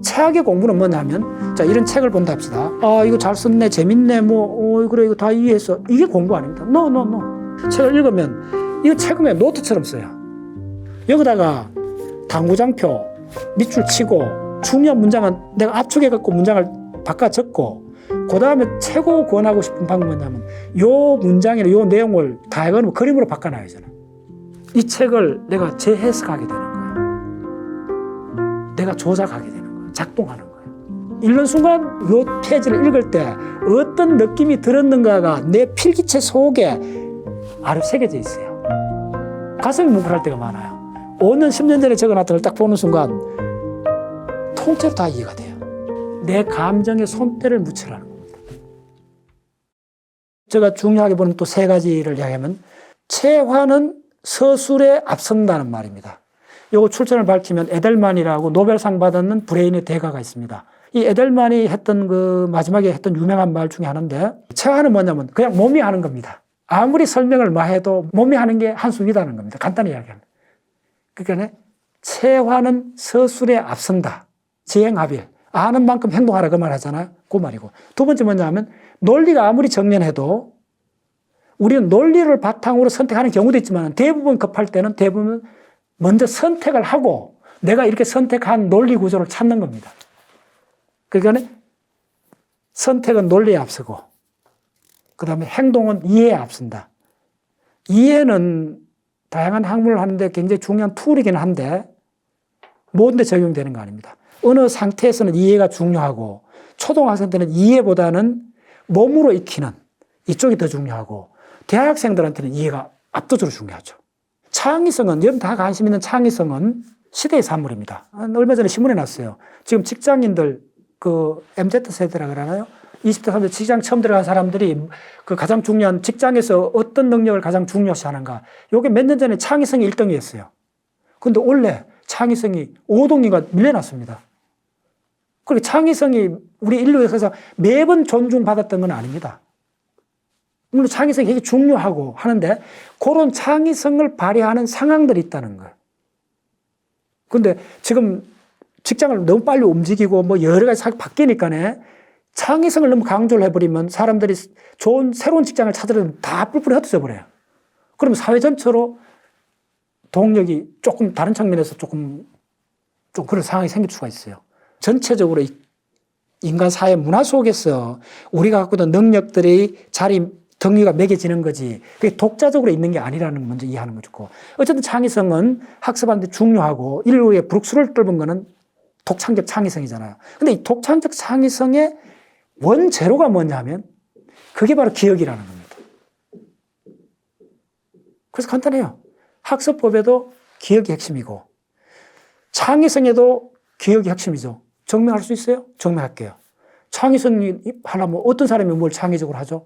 최악의 공부는 뭐냐면, 자, 이런 책을 본다 합시다. 아, 이거 잘 썼네, 재밌네, 그래, 이거 다 이해했어. 이게 공부 아닙니다. No. 책을 읽으면, 이거 책은 그냥 노트처럼 써요. 여기다가 당구장표, 밑줄 치고, 중요한 문장은 내가 압축해갖고 문장을 바꿔 적고, 그 다음에 최고 권하고 싶은 방법은 뭐냐면, 요 문장이나 요 내용을 다이어그램 그림으로 바꿔놔야 되잖아. 이 책을 내가 재해석하게 되는 거야. 내가 조작하게 되는 거야. 작동하는 거야. 읽는 순간 요 페이지를 읽을 때 어떤 느낌이 들었는가가 내 필기체 속에 아래 새겨져 있어요. 가슴이 뭉클할 때가 많아요. 5년, 10년 전에 적어놨던 걸 딱 보는 순간 통째로 다 이해가 돼요. 내 감정에 손때를 묻히라는 겁니다. 제가 중요하게 보는 또 세 가지를 이야기하면, 체화는 서술에 앞선다는 말입니다. 요거 출처를 밝히면 에델만이라고 노벨상 받았는 브레인의 대가가 있습니다. 이 에델만이 했던 마지막에 했던 유명한 말 중에 하나인데, 체화는 뭐냐면 그냥 몸이 하는 겁니다. 아무리 설명을 해도 몸이 하는 게 한 수 위다는 겁니다. 간단히 이야기하면. 그러니까 체화는 서술에 앞선다. 지행합일. 아는 만큼 행동하라 그 말 하잖아요. 그 말이고. 두 번째 뭐냐면, 논리가 아무리 정연해도 우리는 논리를 바탕으로 선택하는 경우도 있지만 대부분 급할 때는 대부분 먼저 선택을 하고 내가 이렇게 선택한 논리 구조를 찾는 겁니다. 그러니까 선택은 논리에 앞서고 그 다음에 행동은 이해에 앞선다. 이해는 다양한 학문을 하는데 굉장히 중요한 툴이긴 한데 모든 데 적용되는 거 아닙니다. 어느 상태에서는 이해가 중요하고 초등학생 때는 이해보다는 몸으로 익히는 이쪽이 더 중요하고 대학생들한테는 이해가 압도적으로 중요하죠. 창의성은, 여러분 다 관심 있는 창의성은 시대의 산물입니다. 얼마 전에 신문에 났어요. 지금 직장인들, MZ세대라 그러나요? 20대, 30대 직장 처음 들어간 사람들이 가장 중요한 직장에서 어떤 능력을 가장 중요시 하는가. 요게 몇 년 전에 창의성이 1등이었어요. 근데 원래 창의성이 5등위가 밀려났습니다. 그리고 창의성이 우리 인류에서 매번 존중받았던 건 아닙니다. 물론 창의성이 되게 중요하고 하는데 그런 창의성을 발휘하는 상황들이 있다는 거예요. 근데 지금 직장을 너무 빨리 움직이고 여러 가지 바뀌니까 창의성을 너무 강조를 해버리면 사람들이 좋은 새로운 직장을 찾으려면 다 뿔뿔이 흩어져 버려요. 그러면 사회 전체로 동력이 조금 다른 측면에서 좀 그런 상황이 생길 수가 있어요. 전체적으로 인간 사회 문화 속에서 우리가 갖고 있는 능력들이 등위가 매겨지는 거지. 그게 독자적으로 있는 게 아니라는 걸 먼저 이해하는 거죠. 어쨌든 창의성은 학습하는데 중요하고 인류의 브룩스를 뚫은 거는 독창적 창의성이잖아요. 근데 이 독창적 창의성의 원재료가 뭐냐 하면 그게 바로 기억이라는 겁니다. 그래서 간단해요. 학습법에도 기억이 핵심이고 창의성에도 기억이 핵심이죠. 증명할 수 있어요? 증명할게요. 창의성이 하려면 어떤 사람이 뭘 창의적으로 하죠?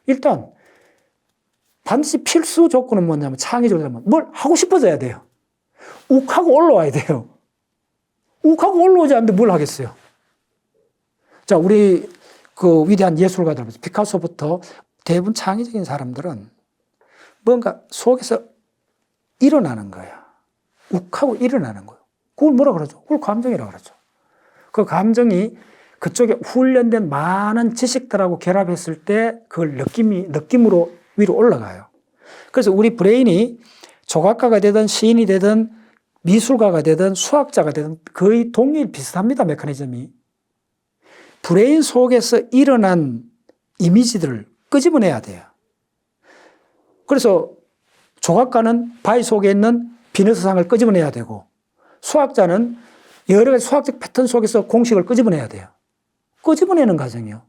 일단 반드시 필수 조건은 뭐냐면 창의적으로 하면 뭘 하고 싶어져야 돼요. 욱하고 올라와야 돼요. 욱하고 올라오지 않는데 뭘 하겠어요? 자, 우리 위대한 예술가들, 피카소부터 대부분 창의적인 사람들은 뭔가 속에서 일어나는 거야. 욱하고 일어나는 거예요. 그걸 뭐라 그러죠? 그걸 감정이라고 그러죠. 그 감정이 그쪽에 훈련된 많은 지식들하고 결합했을 때 그걸 느낌으로 위로 올라가요. 그래서 우리 브레인이 조각가가 되든 시인이 되든 미술가가 되든 수학자가 되든 거의 동일 비슷합니다. 메커니즘이. 브레인 속에서 일어난 이미지들을 끄집어내야 돼요. 그래서 조각가는 바위 속에 있는 비너스상을 끄집어내야 되고 수학자는 여러 가지 수학적 패턴 속에서 공식을 끄집어내야 돼요. 끄집어내는 과정이요.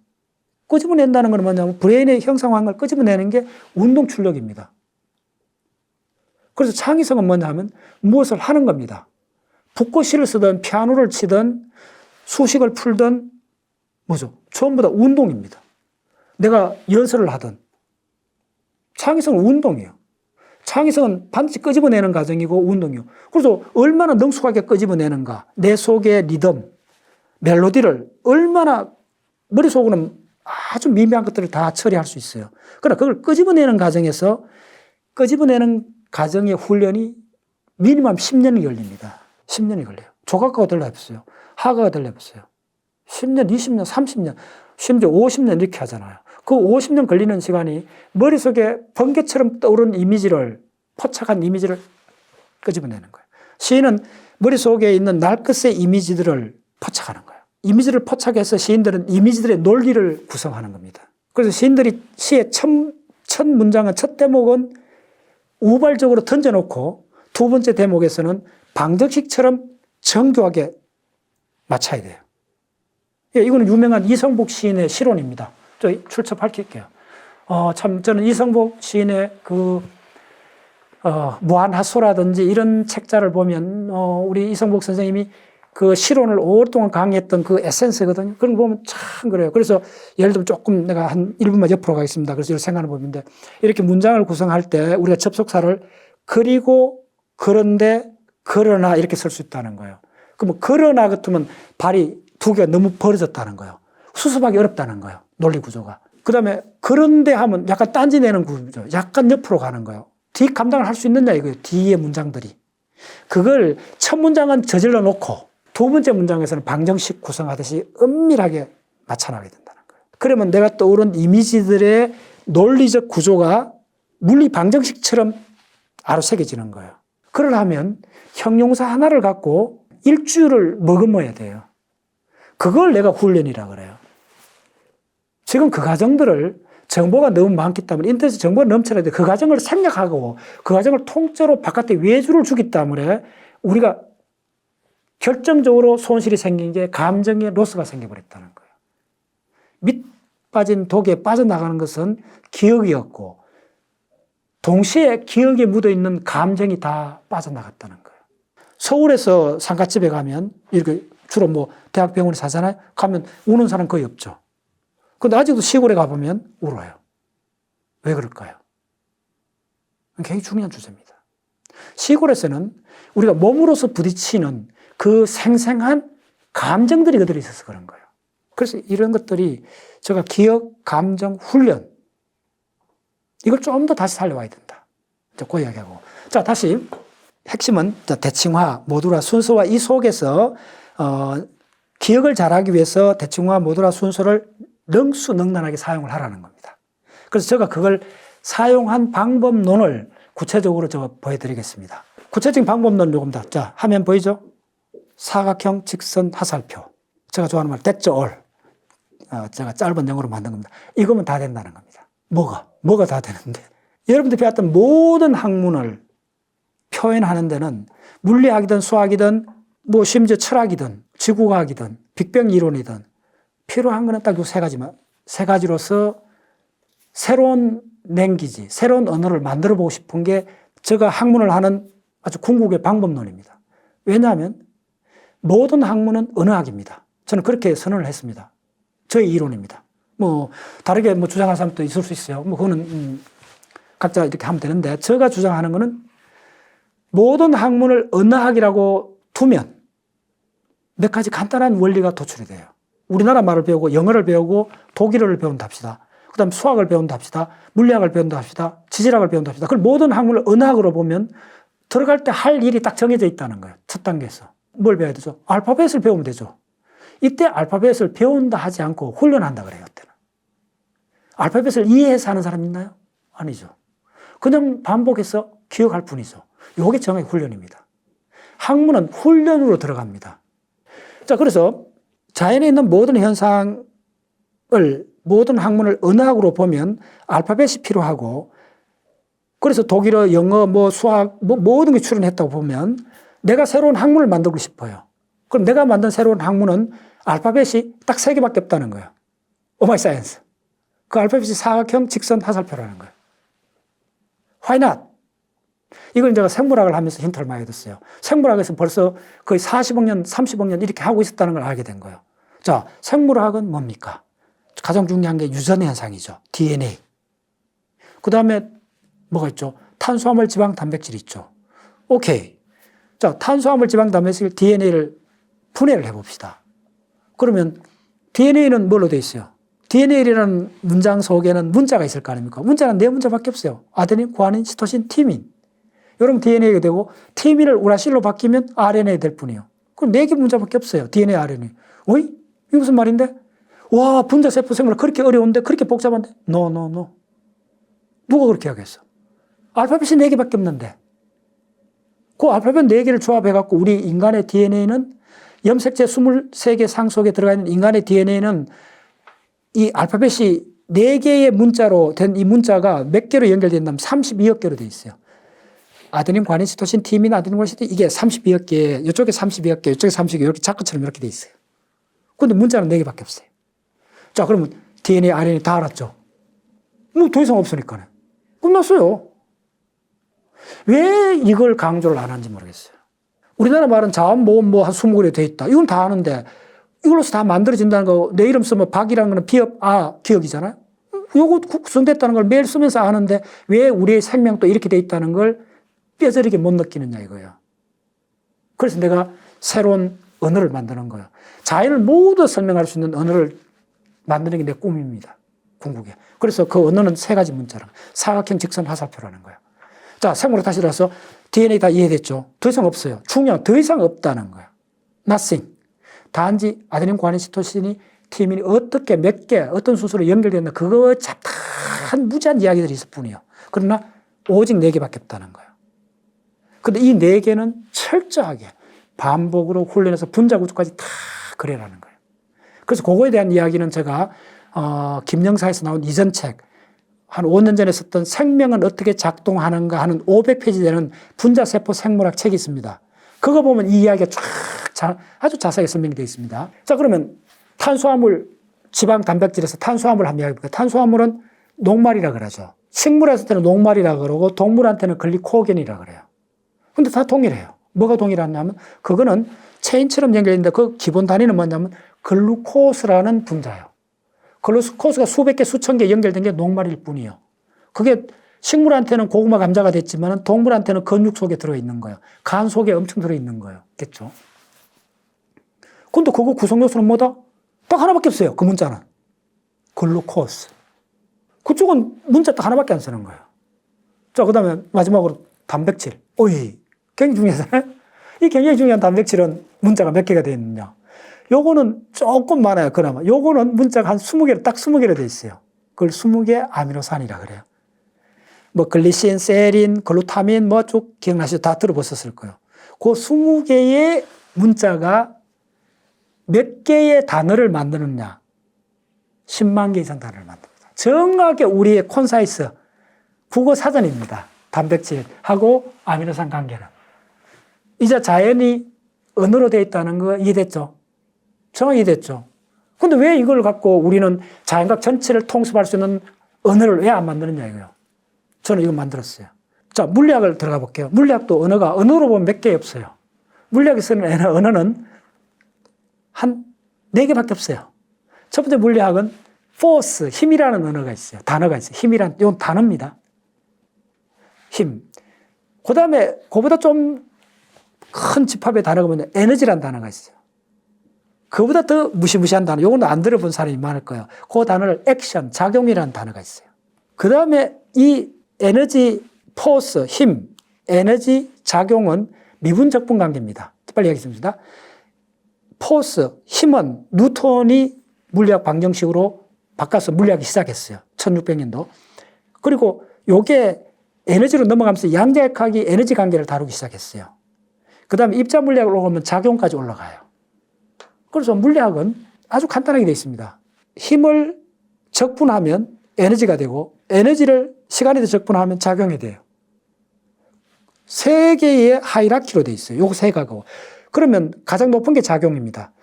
끄집어낸다는 건 뭐냐면 브레인의 형상화한 걸 끄집어내는 게 운동 출력입니다. 그래서 창의성은 뭐냐면 무엇을 하는 겁니다. 붓글씨를 쓰든 피아노를 치든 수식을 풀든 뭐죠? 전부 다 운동입니다. 내가 연설을 하든 창의성은 운동이에요. 창의성은 반드시 끄집어내는 과정이고 운동이요. 그래서 얼마나 능숙하게 끄집어내는가. 내 속의 리듬, 멜로디를 얼마나 머릿속으로는 아주 미미한 것들을 다 처리할 수 있어요. 그러나 그걸 끄집어내는 과정에서 끄집어내는 과정의 훈련이 미니멈 10년이 걸립니다. 10년이 걸려요. 조각가가 들어왔어요. 하가가 되려봤어요. 10년, 20년, 30년, 심지어 50년 이렇게 하잖아요. 그 50년 걸리는 시간이 머릿속에 번개처럼 떠오른 이미지를, 포착한 이미지를 끄집어내는 거예요. 시인은 머릿속에 있는 날것의 이미지들을 포착하는 거예요. 이미지를 포착해서 시인들은 이미지들의 논리를 구성하는 겁니다. 그래서 시인들이 시의 첫 문장은, 첫 대목은 우발적으로 던져놓고 두 번째 대목에서는 방정식처럼 정교하게 맞춰야 돼요. 이거는 유명한 이성복 시인의 시론입니다. 저 출처 밝힐게요. 참 저는 이성복 시인의 무한하소라든지 이런 책자를 보면 우리 이성복 선생님이 그 시론을 오랫동안 강의했던 그 에센스거든요. 그런 거 보면 참 그래요. 그래서 예를 들면 조금 내가 한 1분만 옆으로 가겠습니다. 그래서 이렇게 생각해 보는데, 이렇게 문장을 구성할 때 우리가 접속사를 그리고, 그런데, 그러나 이렇게 쓸 수 있다는 거예요. 그럼 그러나 같으면 발이 두 개가 너무 벌어졌다는 거예요. 수습하기 어렵다는 거예요. 논리 구조가. 그 다음에 그런데 하면 약간 딴지 내는 구조, 약간 옆으로 가는 거예요. 뒤 감당을 할 수 있느냐 이거예요. 뒤의 문장들이. 그걸 첫 문장은 저질러 놓고 두 번째 문장에서는 방정식 구성하듯이 은밀하게 맞춰나가야 된다는 거예요. 그러면 내가 떠오른 이미지들의 논리적 구조가 물리 방정식처럼 아로새겨지는 거예요. 그러려면 형용사 하나를 갖고 일주일을 머금어야 돼요. 그걸 내가 훈련이라 그래요. 지금 그 과정들을, 정보가 너무 많기 때문에, 인터넷에 정보가 넘쳐나는데 그 과정을 생략하고 그 과정을 통째로 바깥에 외주를 주기 때문에 우리가 결정적으로 손실이 생긴 게 감정의 로스가 생겨버렸다는 거예요. 밑 빠진 독에 빠져나가는 것은 기억이었고, 동시에 기억에 묻어있는 감정이 다 빠져나갔다는 거예요. 서울에서 상가집에 가면, 이렇게 주로 뭐 대학병원에 사잖아요. 가면 우는 사람 거의 없죠. 근데 아직도 시골에 가보면 울어요. 왜 그럴까요? 굉장히 중요한 주제입니다. 시골에서는 우리가 몸으로서 부딪히는 그 생생한 감정들이 그들이 있어서 그런 거예요. 그래서 이런 것들이 제가 기억, 감정, 훈련, 이걸 좀 더 다시 살려와야 된다. 그 이야기하고. 자, 다시 핵심은 대칭화, 모듈화, 순서와 이 속에서 기억을 잘하기 위해서 대칭화, 모듈화, 순서를 능수능란하게 사용을 하라는 겁니다. 그래서 제가 그걸 사용한 방법론을 구체적으로 제가 보여드리겠습니다. 구체적인 방법론은 요겁니다. 자, 화면 보이죠? 사각형, 직선, 하살표. 제가 좋아하는 말, that's all. 제가 짧은 영어로 만든 겁니다. 이거면 다 된다는 겁니다. 뭐가 다 되는데. 여러분들이 배웠던 모든 학문을 표현하는 데는 물리학이든 수학이든 뭐 심지어 철학이든 지구과학이든 빅뱅 이론이든 필요한 거는 딱 이 세 가지로서 새로운 랭귀지, 새로운 언어를 만들어 보고 싶은 게 제가 학문을 하는 아주 궁극의 방법론입니다. 왜냐하면 모든 학문은 언어학입니다. 저는 그렇게 선언을 했습니다. 저의 이론입니다. 뭐 다르게 뭐 주장하는 사람도 있을 수 있어요. 뭐 그거는 각자 이렇게 하면 되는데, 제가 주장하는 거는 모든 학문을 언어학이라고 두면 몇 가지 간단한 원리가 도출이 돼요. 우리나라 말을 배우고 영어를 배우고 독일어를 배운다 합시다. 그 다음에 수학을 배운다 합시다. 물리학을 배운다 합시다. 지질학을 배운다 합시다. 그걸 모든 학문을 언어학으로 보면 들어갈 때 할 일이 딱 정해져 있다는 거예요. 첫 단계에서. 뭘 배워야 되죠? 알파벳을 배우면 되죠. 이때 알파벳을 배운다 하지 않고 훈련한다 그래요. 그때는. 알파벳을 이해해서 하는 사람 있나요? 아니죠. 그냥 반복해서 기억할 뿐이죠. 이게 정확히 훈련입니다. 학문은 훈련으로 들어갑니다. 자, 그래서 자연에 있는 모든 현상을, 모든 학문을 언어학으로 보면 알파벳이 필요하고, 그래서 독일어, 영어, 뭐 수학, 뭐 모든 게 출연했다고 보면 내가 새로운 학문을 만들고 싶어요. 그럼 내가 만든 새로운 학문은 알파벳이 딱 3개밖에 없다는 거예요. 오마이 사이언스. 그 알파벳이 사각형, 직선, 하살표라는 거예요. Why not? 이걸 제가 생물학을 하면서 힌트를 많이 얻었어요. 생물학에서 벌써 거의 40억 년, 30억 년 이렇게 하고 있었다는 걸 알게 된 거예요. 자, 생물학은 뭡니까? 가장 중요한 게 유전 현상이죠. DNA. 그 다음에 뭐가 있죠? 탄수화물, 지방, 단백질 있죠. 오케이. 자, 탄수화물, 지방, 단백질, DNA를 분해를 해봅시다. 그러면 DNA는 뭘로 돼 있어요? DNA라는 문장 속에는 문자가 있을 거 아닙니까? 문자는 4문자밖에 없어요. 아데닌, 구아닌, 시토신, 티민. 여러분 DNA가 되고, 티민을 우라실로 바뀌면 RNA 될 뿐이에요. 그럼 4개 문자밖에 없어요. DNA, RNA. 어이? 이게 무슨 말인데? 와, 분자세포 생물 그렇게 어려운데, 그렇게 복잡한데? No. 누가 그렇게 하겠어? 알파벳이 4개밖에 없는데. 그 알파벳 4개를 조합해갖고 우리 인간의 DNA는 염색체 23개 상속에 들어가 있는 인간의 DNA는 이 알파벳이 4개의 문자로 된 이 문자가 몇 개로 연결된다면 32억 개로 되어 있어요. 아데닌, 과닌, 시토신, 티민, 아데닌, 과닌, 시토신 이게 32억 개, 이쪽에 32억 개, 이쪽에 32억 개, 이렇게 자크처럼 이렇게 되어 있어요. 근데 문자는 4개밖에 없어요. 자, 그러면 DNA, RNA 다 알았죠? 뭐 더 이상 없으니까요. 끝났어요. 왜 이걸 강조를 안 하는지 모르겠어요. 우리나라 말은 자원보험 뭐 한 20개로 되어 있다. 이건 다 아는데 이걸로서 다 만들어진다는 거, 내 이름 쓰면 박이라는 거는 기업, 기억이잖아요. 요거 구성됐다는 걸 매일 쓰면서 아는데 왜 우리의 생명도 이렇게 돼 있다는 걸 뼈저리게 못 느끼느냐 이거예요. 그래서 내가 새로운 언어를 만드는 거예요. 자연을 모두 설명할 수 있는 언어를 만드는 게 내 꿈입니다. 궁극에. 그래서 그 언어는 3가지 문자로 사각형, 직선, 화살표라는 거예요. 자, 생물로 다시 들어서 DNA 다 이해됐죠? 더 이상 없어요. 중요한 더 이상 없다는 거예요. Nothing. 단지 아데닌, 과닌, 시토신이 티민이 어떻게 몇 개, 어떤 순서로 연결됐나 그거 잡다한 무지한 이야기들이 있을 뿐이에요. 그러나 오직 4개밖에 없다는 거예요. 근데 이 4개는 철저하게 반복으로 훈련해서 분자 구조까지 다 그래라는 거예요. 그래서 그거에 대한 이야기는 제가 김영사에서 나온 이전 책, 한 5년 전에 썼던 생명은 어떻게 작동하는가 하는 500페이지 되는 분자세포 생물학 책이 있습니다. 그거 보면 이 이야기가 쫙 아주 자세하게 설명이 되어 있습니다. 자, 그러면 탄수화물, 지방, 단백질에서 탄수화물 한번 이야기해볼까요? 탄수화물은 녹말이라 그러죠. 식물한테는 녹말이라 그러고 동물한테는 글리코겐이라 그래요. 근데 다 동일해요. 뭐가 동일하냐면 그거는 체인처럼 연결되는데 그 기본 단위는 뭐냐면 글루코스라는 분자예요. 글루코스가 수백 개, 수천 개 연결된 게 녹말일 뿐이에요. 그게 식물한테는 고구마 감자가 됐지만 동물한테는 근육 속에 들어있는 거예요. 간 속에 엄청 들어있는 거예요. 겠죠? 근데 그거 구성 요소는 뭐다? 딱 하나밖에 없어요. 그 문자는. 글루코스. 그쪽은 문자 딱 하나밖에 안 쓰는 거예요. 자, 그 다음에 마지막으로 단백질. 오이. 굉장히 중요하잖아요? 이 굉장히 중요한 단백질은 문자가 몇 개가 되어 있느냐. 요거는 조금 많아요. 그나마. 요거는 문자가 한 20개로, 딱 20개로 되어 있어요. 그걸 20개 아미노산이라 그래요. 뭐, 글리신, 세린, 글루타민, 뭐 쭉 기억나시죠? 다 들어보셨을 거예요. 그 20개의 문자가 몇 개의 단어를 만드느냐? 10만 개 이상 단어를 만듭니다. 정확하게 우리의 콘사이스, 국어 사전입니다. 단백질하고 아미노산 관계는. 이제 자연이 언어로 되어 있다는 거 이해됐죠? 정확히 이해됐죠? 근데 왜 이걸 갖고 우리는 자연각 전체를 통습할 수 있는 언어를 왜 안 만드느냐 이거요. 저는 이거 만들었어요. 자, 물리학을 들어가 볼게요. 물리학도 언어로 보면 몇 개 없어요. 물리학에 쓰는 언어는 한 4개밖에 없어요. 첫 번째 물리학은 force, 힘이라는 언어가 있어요. 단어가 있어요. 힘이란, 이건 단어입니다. 힘. 그 다음에 그보다 좀 큰 집합의 단어가 뭐냐, 에너지라는 단어가 있어요. 그보다 더 무시무시한 단어, 이거는 안 들어본 사람이 많을 거예요. 그 단어를 액션, 작용이라는 단어가 있어요. 그 다음에 이 에너지, 포스, 힘, 에너지, 작용은 미분적분 관계입니다. 빨리 하겠습니다. 포스, 힘은 뉴턴이 물리학 방정식으로 바꿔서 물리학이 시작했어요. 1600년도. 그리고 요게 에너지로 넘어가면서 양자역학이 에너지 관계를 다루기 시작했어요. 그 다음에 입자 물리학으로 올라가면 작용까지 올라가요. 그래서 물리학은 아주 간단하게 되어 있습니다. 힘을 적분하면 에너지가 되고 에너지를 시간에 대해 적분하면 작용이 돼요. 3개의 하이라키로 되어 있어요. 요거 3개고. 그러면 가장 높은 게 작용입니다.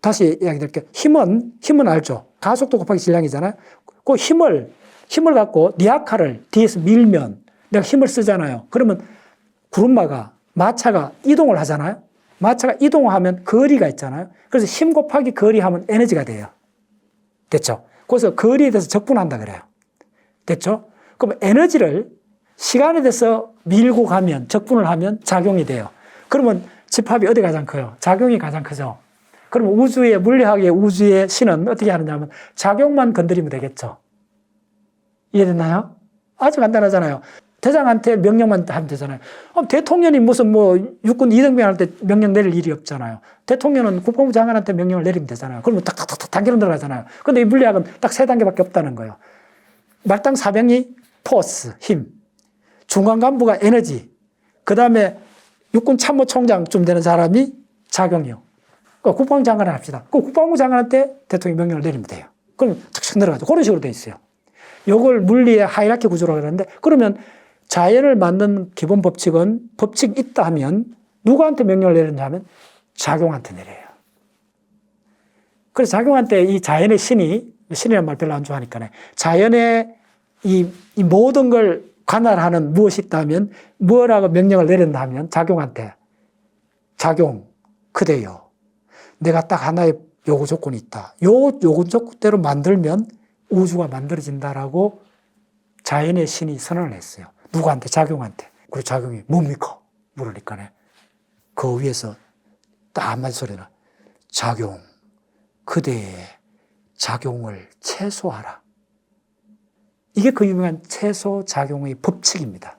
다시 이야기 드릴게요. 힘은 알죠? 가속도 곱하기 질량이잖아요. 그 힘을 갖고 니아카를 뒤에서 밀면 내가 힘을 쓰잖아요. 그러면 구름마가, 마차가 이동을 하잖아요. 마차가 이동하면 거리가 있잖아요. 그래서 힘 곱하기 거리 하면 에너지가 돼요. 됐죠? 그래서 거리에 대해서 적분한다 그래요. 됐죠? 그럼 에너지를 시간에 대해서 밀고 가면, 적분을 하면 작용이 돼요. 그러면 집합이 어디 가장 커요? 작용이 가장 크죠? 그럼 물리학의 우주의 신은 어떻게 하느냐 하면 작용만 건드리면 되겠죠? 이해됐나요? 아주 간단하잖아요. 대장한테 명령만 하면 되잖아요. 대통령이 무슨 뭐 육군 이등병한테 명령 내릴 일이 없잖아요. 대통령은 국방부 장관한테 명령을 내리면 되잖아요. 그러면 탁탁탁 단계로 들어가잖아요. 근데 이 물리학은 딱 3단계밖에 없다는 거예요. 말단 사병이 포스, 힘, 중간 간부가 에너지, 그 다음에 육군 참모총장쯤 되는 사람이 작용이요. 그러니까 국방부 장관을 합시다. 그 국방부 장관한테 대통령 명령을 내리면 돼요. 그럼 착착 들어가죠. 그런 식으로 돼 있어요. 요걸 물리의 하이라키 구조라고 그러는데, 그러면 자연을 만든 기본 법칙은 법칙이 있다 하면 누구한테 명령을 내리냐 하면 작용한테 내려요. 그래서 작용한테 이 자연의 신이란 말 별로 안 좋아하니까 자연의 이 모든 걸 관할하는 무엇이 있다면 뭐라고 명령을 내린다 하면 작용한테 작용 그대요. 내가 딱 하나의 요구 조건이 있다. 요 요구 조건대로 만들면 우주가 만들어진다라고 자연의 신이 선언을 했어요. 누구한테? 작용한테. 그리고 작용이 뭡니까? 물으니까 그 위에서 딱 한마디 소리는 작용, 그대의 작용을 최소화하라. 이게 그 유명한 최소작용의 법칙입니다.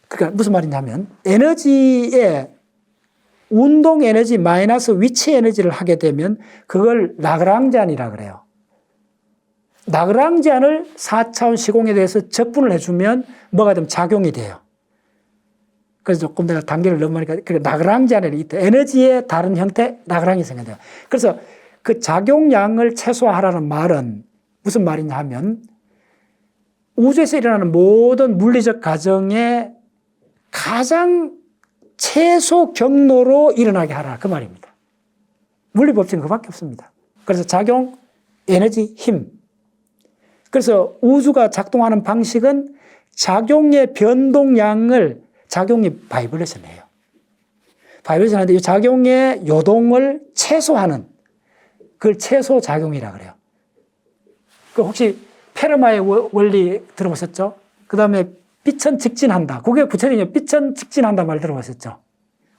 그러니까 무슨 말이냐면 에너지의 운동 에너지 마이너스 위치 에너지를 하게 되면 그걸 라그랑지안이라 그래요. 라그랑지안을 4차원 시공에 대해서 적분을 해주면 뭐가 되면 작용이 돼요. 그래서 조금 내가 단계를 넘어가니까 라그랑지안이 있다. 에너지의 다른 형태 라그랑이 생겨요. 그래서 그 작용량을 최소화하라는 말은 무슨 말이냐 하면 우주에서 일어나는 모든 물리적 과정의 가장 최소 경로로 일어나게 하라 그 말입니다. 물리 법칙은 그밖에 없습니다. 그래서 작용, 에너지, 힘. 그래서 우주가 작동하는 방식은 작용의 변동량을 작용이 바이브레이션이에요. 바이브레이션 하는데 이 작용의 요동을 최소화하는 그걸 최소 작용이라 그래요. 그 혹시 페르마의 원리 들어보셨죠? 그 다음에 빛은 직진한다. 그게 구체적인 빛은 직진한다 말 들어보셨죠?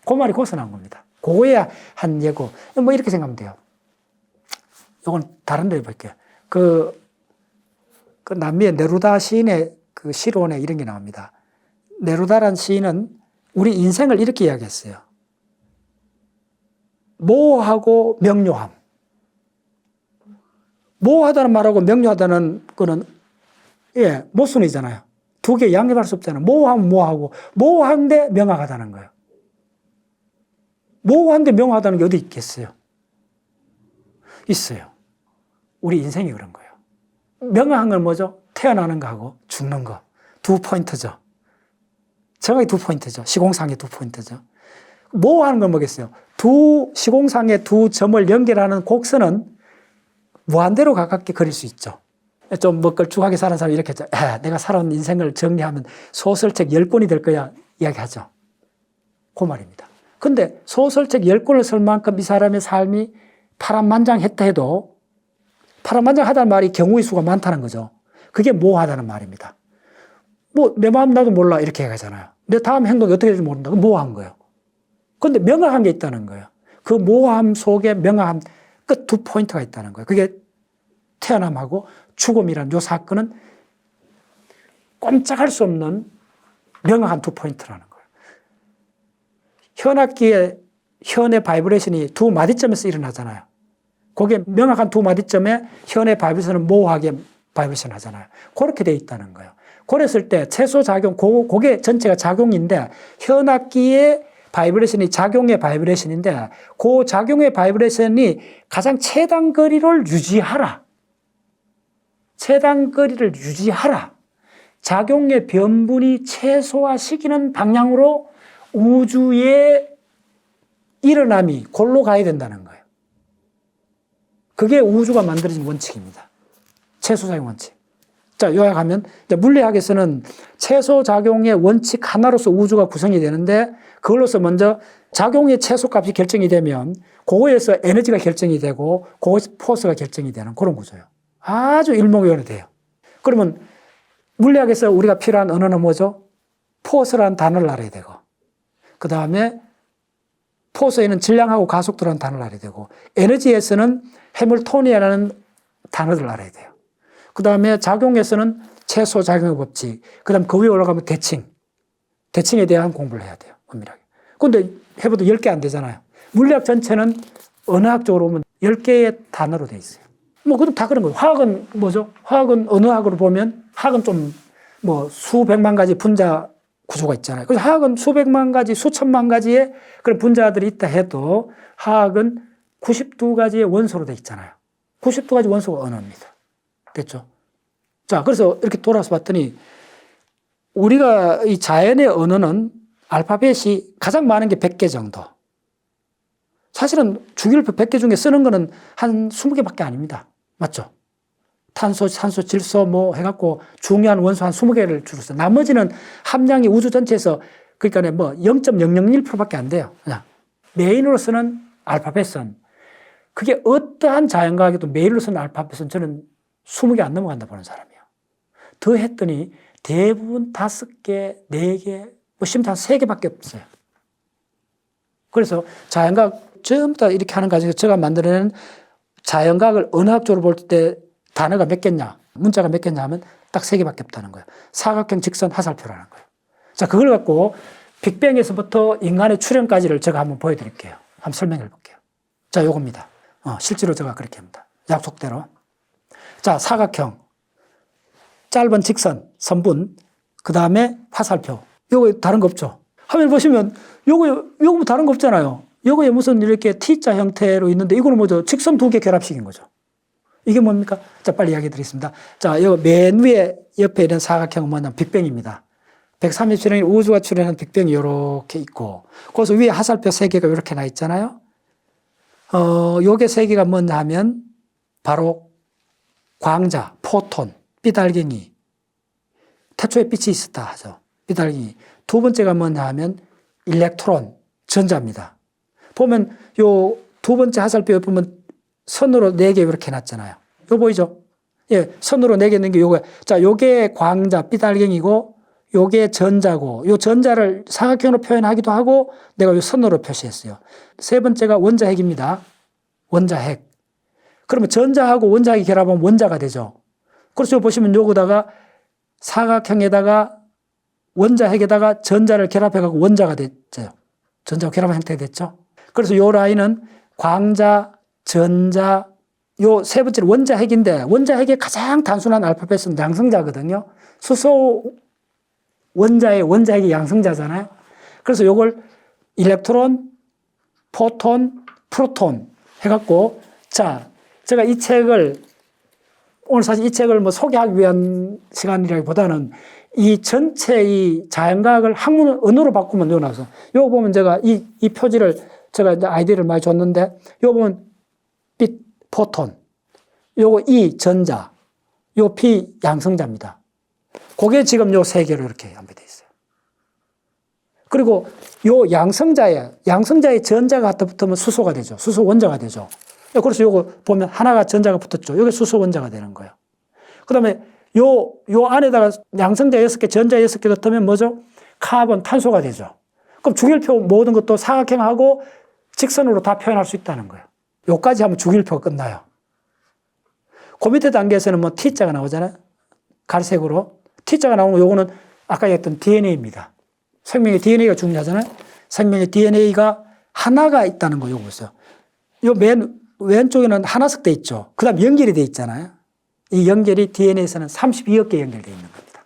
그 말이 거기서 나온 겁니다. 그거야 한 예고. 뭐 이렇게 생각하면 돼요. 이건 다른 데 볼게요. 그 남미의 네루다 시인의 그 시론에 이런 게 나옵니다. 네루다란 시인은 우리 인생을 이렇게 이야기했어요. 모호하고 명료함. 모호하다는 말하고 명료하다는 거는 모순이잖아요. 두 개 양립할 수 없잖아요. 모호하면 모호하고 모호한데 명확하다는 거예요. 모호한데 명확하다는 게 어디 있겠어요? 있어요. 우리 인생이 그런 거예요. 명확한 건 뭐죠? 태어나는 거하고 죽는 거. 2포인트죠. 정확히 2포인트죠. 시공상의 2포인트죠. 모호한 건 뭐겠어요? 시공상의 두 점을 연결하는 곡선은 무한대로 가깝게 그릴 수 있죠. 좀 뭐 걸쭉하게 사는 사람이 이렇게 했죠. 내가 살아온 인생을 정리하면 소설책 10권이 될 거야 이야기하죠. 그 말입니다. 근데 소설책 10권을 쓸 만큼 이 사람의 삶이 파란만장했다 해도 파란만장하다는 말이 경우의 수가 많다는 거죠. 그게 모호하다는 말입니다. 뭐 내 마음 나도 몰라 이렇게 얘기하잖아요. 내 다음 행동이 어떻게 될지 모른다. 그건 모호한 거예요. 근데 명확한 게 있다는 거예요. 그 모호함 속에 명확한 끝 2포인트가 있다는 거예요. 그게 태어남하고 죽음이라는 요 사건은 꼼짝할 수 없는 명확한 2포인트라는 거예요. 현악기의 현의 바이브레이션이 두 마디점에서 일어나잖아요. 그게 명확한 두 마디점에 현의 바이브레이션은 모호하게 바이브레이션 하잖아요. 그렇게 돼 있다는 거예요. 그랬을 때 최소 작용, 그게 전체가 작용인데 현악기의 바이브레이션이 작용의 바이브레이션인데 그 작용의 바이브레이션이 가장 최단 거리를 유지하라. 최단 거리를 유지하라. 작용의 변분이 최소화시키는 방향으로 우주의 일어남이 골로 가야 된다는 거예요. 그게 우주가 만들어진 원칙입니다. 최소작용 원칙. 자, 요약하면 물리학에서는 최소작용의 원칙 하나로서 우주가 구성이 되는데 그걸로서 먼저 작용의 최소값이 결정이 되면 그거에서 에너지가 결정이 되고 그거에서 포스가 결정이 되는 그런 구조예요. 아주 일목요연해요. 그러면 물리학에서 우리가 필요한 언어는 뭐죠? 포스라는 단어를 알아야 되고 그 다음에 포스에는 질량하고 가속도라는 단어를 알아야 되고 에너지에서는 해밀토니아라는 단어를 알아야 돼요. 그 다음에 작용에서는 최소 작용의 법칙, 그 다음 그 위에 올라가면 대칭에 대한 공부를 해야 돼요. 엄밀하게. 근데 해봐도 10개 안 되잖아요. 물리학 전체는 언어학적으로 보면 10개의 단어로 돼 있어요. 뭐, 그럼 다 그런 거예요. 화학은 뭐죠? 화학은 언어학으로 보면 화학은 좀 뭐 수백만 가지 분자 구조가 있잖아요. 그래서 화학은 수백만 가지, 수천만 가지의 그런 분자들이 있다 해도 화학은 92가지의 원소로 돼 있잖아요. 92가지 원소가 언어입니다. 됐죠? 자, 그래서 이렇게 돌아서 봤더니 우리가 이 자연의 언어는 알파벳이 가장 많은 게 100개 정도. 사실은 주기율표 100개 중에 쓰는 거는 한 20개밖에 아닙니다. 맞죠? 탄소, 산소, 질소 뭐 해갖고 중요한 원소 한 20개를 주로 써요. 나머지는 함량이 우주 전체에서 그러니까 뭐 0.001%밖에 안 돼요. 그냥 메인으로 쓰는 알파벳은 그게 어떠한 자연과학에도 메인으로 쓰는 알파벳은 저는 20개 안 넘어간다 보는 사람이에요. 더 했더니 대부분 5개, 4개, 뭐 심지어 한 3개밖에 없어요. 그래서 자연과학 전부 다 이렇게 하는 과정에서 제가 만들어낸 자연과학을 언어학적으로 볼 때 단어가 몇 개냐, 문자가 몇 개냐 하면 딱 3개밖에 없다는 거예요. 사각형, 직선, 화살표라는 거예요. 자, 그걸 갖고 빅뱅에서부터 인간의 출현까지를 제가 한번 보여드릴게요. 한번 설명해 볼게요. 자, 요겁니다. 실제로 제가 그렇게 합니다. 약속대로. 자, 사각형, 짧은 직선, 선분, 그 다음에 화살표. 요거 다른 거 없죠? 화면 보시면 요거 뭐 다른 거 없잖아요. 요거에 무슨 이렇게 T자 형태로 있는데 이거는 뭐죠? 직선 2개 결합식인 거죠. 이게 뭡니까? 자, 빨리 이야기 드리겠습니다. 자, 요 맨 위에 옆에 있는 사각형은 뭐냐면 빅뱅입니다. 137년에 우주가 출현한 빅뱅이 이렇게 있고, 거기서 위에 화살표 3개가 이렇게 나 있잖아요. 요게 3개가 뭐냐 하면 바로 광자, 포톤, 삐달갱이, 태초에 빛이 있었다 하죠. 삐달갱이. 두 번째가 뭐냐 하면 일렉트론, 전자입니다. 보면 요 두 번째 화살표에 보면 선으로 4개 이렇게 놨잖아요. 이거 보이죠? 예, 선으로 4개 있는 게 요거. 자, 요게 광자, 삐달갱이고, 요게 전자고, 요 전자를 사각형으로 표현하기도 하고, 내가 요 선으로 표시했어요. 세 번째가 원자핵입니다. 원자핵. 그러면 전자하고 원자핵이 결합하면 원자가 되죠. 그래서 보시면 요거다가 사각형에다가 원자핵에다가 전자를 결합해갖고 원자가 됐죠. 전자와 결합한 형태가 됐죠. 그래서 요 라인은 광자, 전자, 요 세 번째는 원자핵인데, 원자핵의 가장 단순한 알파벳은 양성자거든요. 수소 원자의 원자핵이 양성자잖아요. 그래서 요걸 일렉트론, 포톤, 프로톤 해갖고, 자, 제가 이 책을, 오늘 사실 이 책을 뭐 소개하기 위한 시간이라기보다는 이 전체 이 자연과학을 학문, 언어로 바꾸면 요 나와서, 요거 보면 제가 이 표지를 제가 이제 아이디어를 많이 줬는데, 요거 보면 빛, 포톤, 요거 E, 전자, 요 P, 양성자입니다. 그게 지금 요 3개로 이렇게 연결되어 있어요. 그리고 요 양성자에 전자가 갖다 붙으면 수소가 되죠. 수소 원자가 되죠. 그래서 요거 보면 하나가 전자가 붙었죠. 요게 수소 원자가 되는 거예요. 그 다음에 요 안에다가 양성자 6개, 전자 6개 넣으면 뭐죠? 카본, 탄소가 되죠. 그럼 주기율표 모든 것도 사각형하고 직선으로 다 표현할 수 있다는 거예요. 요까지 하면 주기율표가 끝나요. 그 밑에 단계에서는 뭐 T자가 나오잖아요. 갈색으로. T자가 나오는 거 요거는 아까 얘기했던 DNA입니다. 생명의 DNA가 중요하잖아요. 생명의 DNA가 하나가 있다는 거 요거 보세요. 요 맨 왼쪽에는 하나씩 돼 있죠. 그 다음 연결이 돼 있잖아요. 이 연결이 DNA에서는 32억 개 연결되어 있는 겁니다.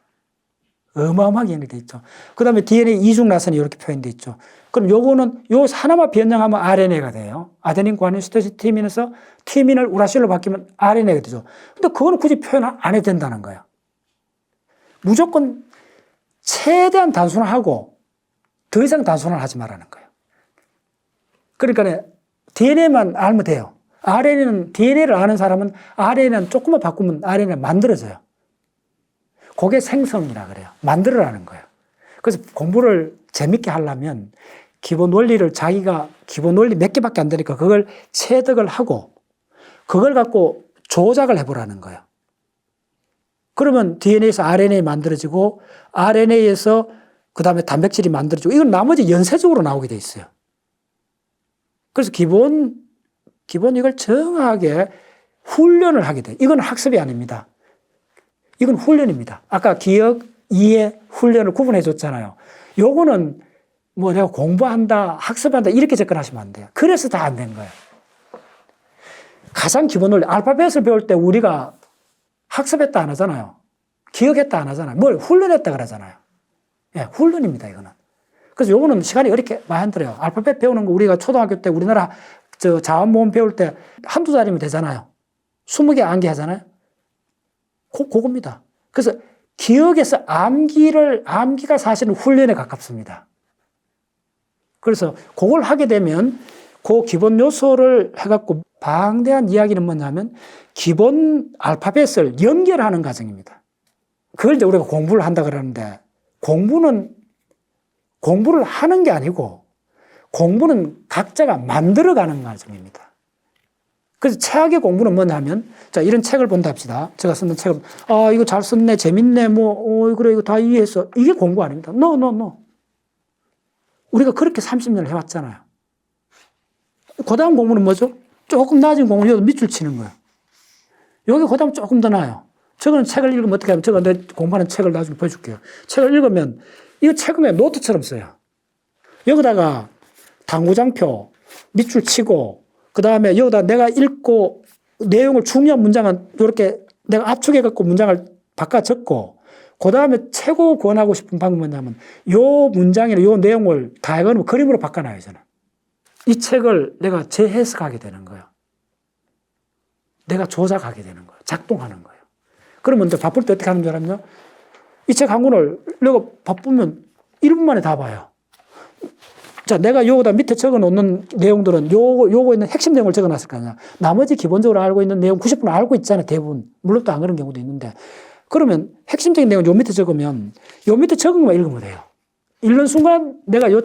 어마어마하게 연결되어 있죠. 그 다음에 DNA 이중 나선이 이렇게 표현되어 있죠. 그럼 요거는 요 하나만 변형하면 RNA가 돼요. 아데닌, 구아닌, 시토신, 티민에서 티민을 우라실로 바뀌면 RNA가 되죠. 근데 그거는 굳이 표현 안 해도 된다는 거예요. 무조건 최대한 단순화하고 더 이상 단순화를 하지 말라는 거예요. 그러니까 DNA만 알면 돼요. RNA는, DNA를 아는 사람은 RNA는 조금만 바꾸면 RNA는 만들어져요. 그게 생성이라 그래요. 만들어라는 거예요. 그래서 공부를 재밌게 하려면 기본 원리를 자기가 기본 원리 몇 개밖에 안 되니까 그걸 체득을 하고 그걸 갖고 조작을 해보라는 거예요. 그러면 DNA에서 RNA 만들어지고 RNA에서 그 다음에 단백질이 만들어지고 이건 나머지 연쇄적으로 나오게 돼 있어요. 그래서 기본 이걸 정확하게 훈련을 하게 돼요. 이건 학습이 아닙니다. 이건 훈련입니다. 아까 기억, 이해, 훈련을 구분해 줬잖아요. 요거는 뭐 내가 공부한다, 학습한다 이렇게 접근하시면 안 돼요. 그래서 다 안 된 거예요. 가장 기본 원리, 알파벳을 배울 때 우리가 학습했다 안 하잖아요. 기억했다 안 하잖아요. 뭘 훈련했다 그러잖아요. 예, 훈련입니다, 이거는. 그래서 요거는 시간이 이렇게 많이 안 들어요. 알파벳 배우는 거 우리가 초등학교 때 우리나라 자원모음 배울 때 한두 달이면 되잖아요. 20개 암기 하잖아요. 그겁니다. 그래서 기억에서 암기가 사실은 훈련에 가깝습니다. 그래서 그걸 하게 되면 그 기본 요소를 해갖고 방대한 이야기는 뭐냐면 기본 알파벳을 연결하는 과정입니다. 그걸 이제 우리가 공부를 한다 그러는데 공부를 하는 게 아니고 공부는 각자가 만들어가는 과정입니다. 그래서 최악의 공부는 뭐냐면, 자, 이런 책을 본다 합시다. 제가 쓰는 책을, 이거 잘 썼네, 재밌네, 그래, 이거 다 이해했어. 이게 공부 아닙니다. No. 우리가 그렇게 30년을 해왔잖아요. 그 다음 공부는 뭐죠? 조금 낮은 공부는 여기서 밑줄 치는 거예요. 여기 그 다음 조금 더 나아요. 저거는 책을 읽으면 어떻게 하면, 제가 내 공부하는 책을 나중에 보여줄게요. 책을 읽으면, 이거 책은 노트처럼 써요. 여기다가 당구장표, 밑줄 치고, 그 다음에 여기다 내가 읽고 내용을 중요한 문장은 이렇게 내가 압축해갖고 문장을 바꿔 적고, 그 다음에 최고 권하고 싶은 방법은 뭐냐면, 요 문장이나 요 내용을 다이어그램 그림으로 바꿔놔요, 저는. 이 책을 내가 재해석하게 되는 거예요. 내가 조작하게 되는 거예요. 작동하는 거예요. 그러면 이제 바쁠 때 어떻게 하는 줄 알았냐? 이 책 한 권을 내가 바쁘면 1분 만에 다 봐요. 자, 내가 요거다 밑에 적어 놓는 내용들은 요거 있는 핵심 내용을 적어 놨을 거 아니야. 나머지 기본적으로 알고 있는 내용 90% 알고 있잖아요, 대부분. 물론 또 안 그런 경우도 있는데. 그러면 핵심적인 내용을 요 밑에 적으면 요 밑에 적은 것만 읽으면 돼요. 읽는 순간 내가 요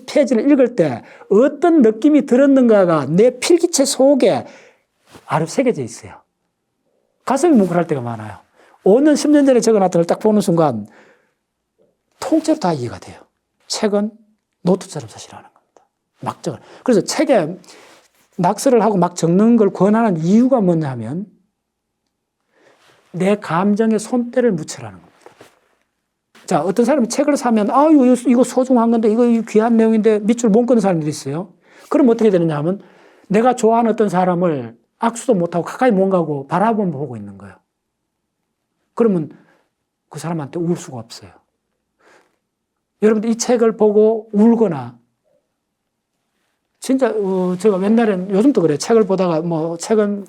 페이지를 읽을 때 어떤 느낌이 들었는가가 내 필기체 속에 아주 새겨져 있어요. 가슴이 뭉클할 때가 많아요. 5년, 10년 전에 적어놨던 걸 딱 보는 순간 통째로 다 이해가 돼요. 책은 노트처럼 사실하는 겁니다. 막 적어. 그래서 책에 낙서를 하고 막 적는 걸 권하는 이유가 뭐냐면 내 감정에 손때를 묻히라는 겁니다. 자, 어떤 사람이 책을 사면 이거 소중한 건데 이거 귀한 내용인데 밑줄 못 끄는 사람들이 있어요. 그럼 어떻게 되느냐 하면 내가 좋아하는 어떤 사람을 악수도 못하고 가까이 못 가고 바라보면 보고 있는 거예요. 그러면 그 사람한테 울 수가 없어요. 여러분들 이 책을 보고 울거나 진짜 제가 옛날엔 요즘도 그래요. 책을 보다가 책은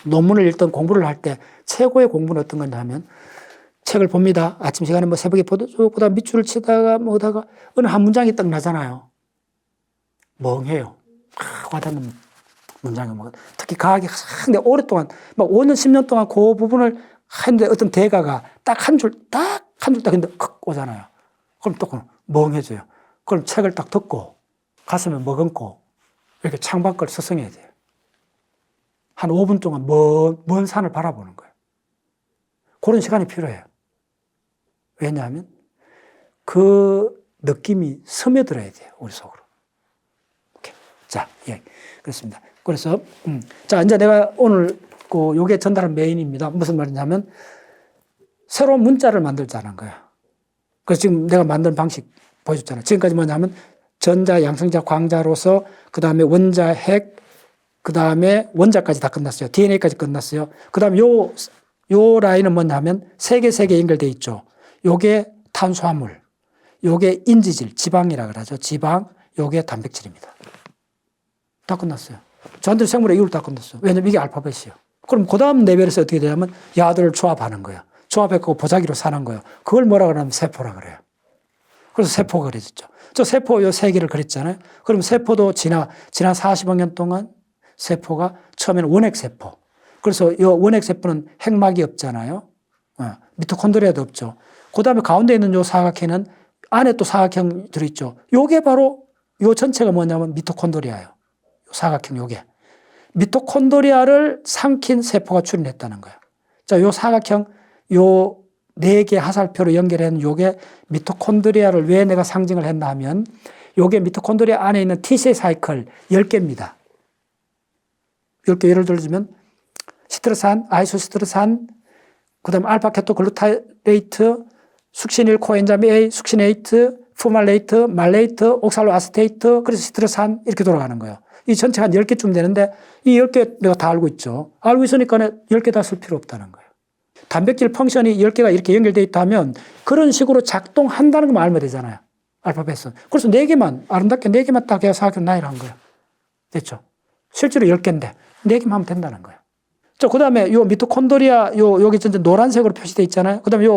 논문을 읽던 공부를 할 때 최고의 공부는 어떤 건가 하면 책을 봅니다. 아침 시간에 새벽에 보다 밑줄을 치다가 하다가 어느 한 문장이 딱 나잖아요. 멍해요. 와닿는 문장이 특히 과학이 오랫동안 5년 10년 동안 그 부분을 하는데 어떤 대가가 딱 한 줄 딱 근데 오잖아요. 그럼 또 멍해져요. 그럼 책을 딱 덮고 가슴에 머금고 이렇게 창밖을 서성해야 돼요. 한 5분 동안 먼 산을 바라보는 거예요. 그런 시간이 필요해요. 왜냐하면 그 느낌이 스며들어야 돼요. 우리 속으로. 오케이. 자, 예. 그렇습니다. 그래서, 자, 이제 내가 오늘 요게 전달한 메인입니다. 무슨 말이냐면 새로운 문자를 만들자는 거예요. 그래서 지금 내가 만든 방식 보여줬잖아요. 지금까지 뭐냐면 전자, 양성자, 광자로서 그 다음에 원자, 핵, 그 다음에 원자까지 다 끝났어요. DNA까지 끝났어요. 그 다음에 요 라인은 뭐냐면 세 개 연결되어 있죠. 요게 탄수화물, 요게 인지질, 지방이라 그러죠. 지방, 요게 단백질입니다. 다 끝났어요. 저한테 생물의 이유를 다 끝났어요. 왜냐면 이게 알파벳이에요. 그럼 그 다음 레벨에서 어떻게 되냐면 야들을 조합하는 거예요. 조합해서 보자기로 사는 거예요. 그걸 뭐라 그러면 세포라 그래요. 그래서 세포가 그려졌죠. 저 세포 요 세 개를 그렸잖아요. 그럼 세포도 지난 40억 년 동안 세포가 처음에는 원핵세포. 그래서 이 원핵세포는 핵막이 없잖아요. 미토콘드리아도 없죠. 그 다음에 가운데 있는 요 사각형은 안에 또 사각형 들어있죠. 요게 바로 요 전체가 뭐냐면 미토콘드리아예요. 사각형 요게. 미토콘드리아를 삼킨 세포가 출현했다는 거예요. 자, 요 사각형 요 4개 화살표로 연결한 요게 미토콘드리아를 왜 내가 상징을 했나 하면 요게 미토콘드리아 안에 있는 T세 사이클 10개입니다. 10개 예를 들어주면 시트르산, 아이소시트르산, 그 다음에 알파케토글루타레이트, 숙신일 코엔자미 A, 숙신에이트, 푸말레이트, 말레이트, 옥살로아세테이트, 그래서 시트르산 이렇게 돌아가는 거예요. 이 전체가 한 10개쯤 되는데 이 10개 내가 다 알고 있죠. 알고 있으니까 10개 다 쓸 필요 없다는 거예요. 단백질 펑션이 10개가 이렇게 연결되어 있다면 그런 식으로 작동한다는 것만 알면 되잖아요. 알파벳은. 그래서 4개만, 아름답게 4개만 딱 해서 사각형 라인을 한 거예요. 됐죠? 실제로 10개인데 4개만 하면 된다는 거예요. 자, 그 다음에 요 미토콘드리아, 여기 전체 노란색으로 표시되어 있잖아요. 그 다음에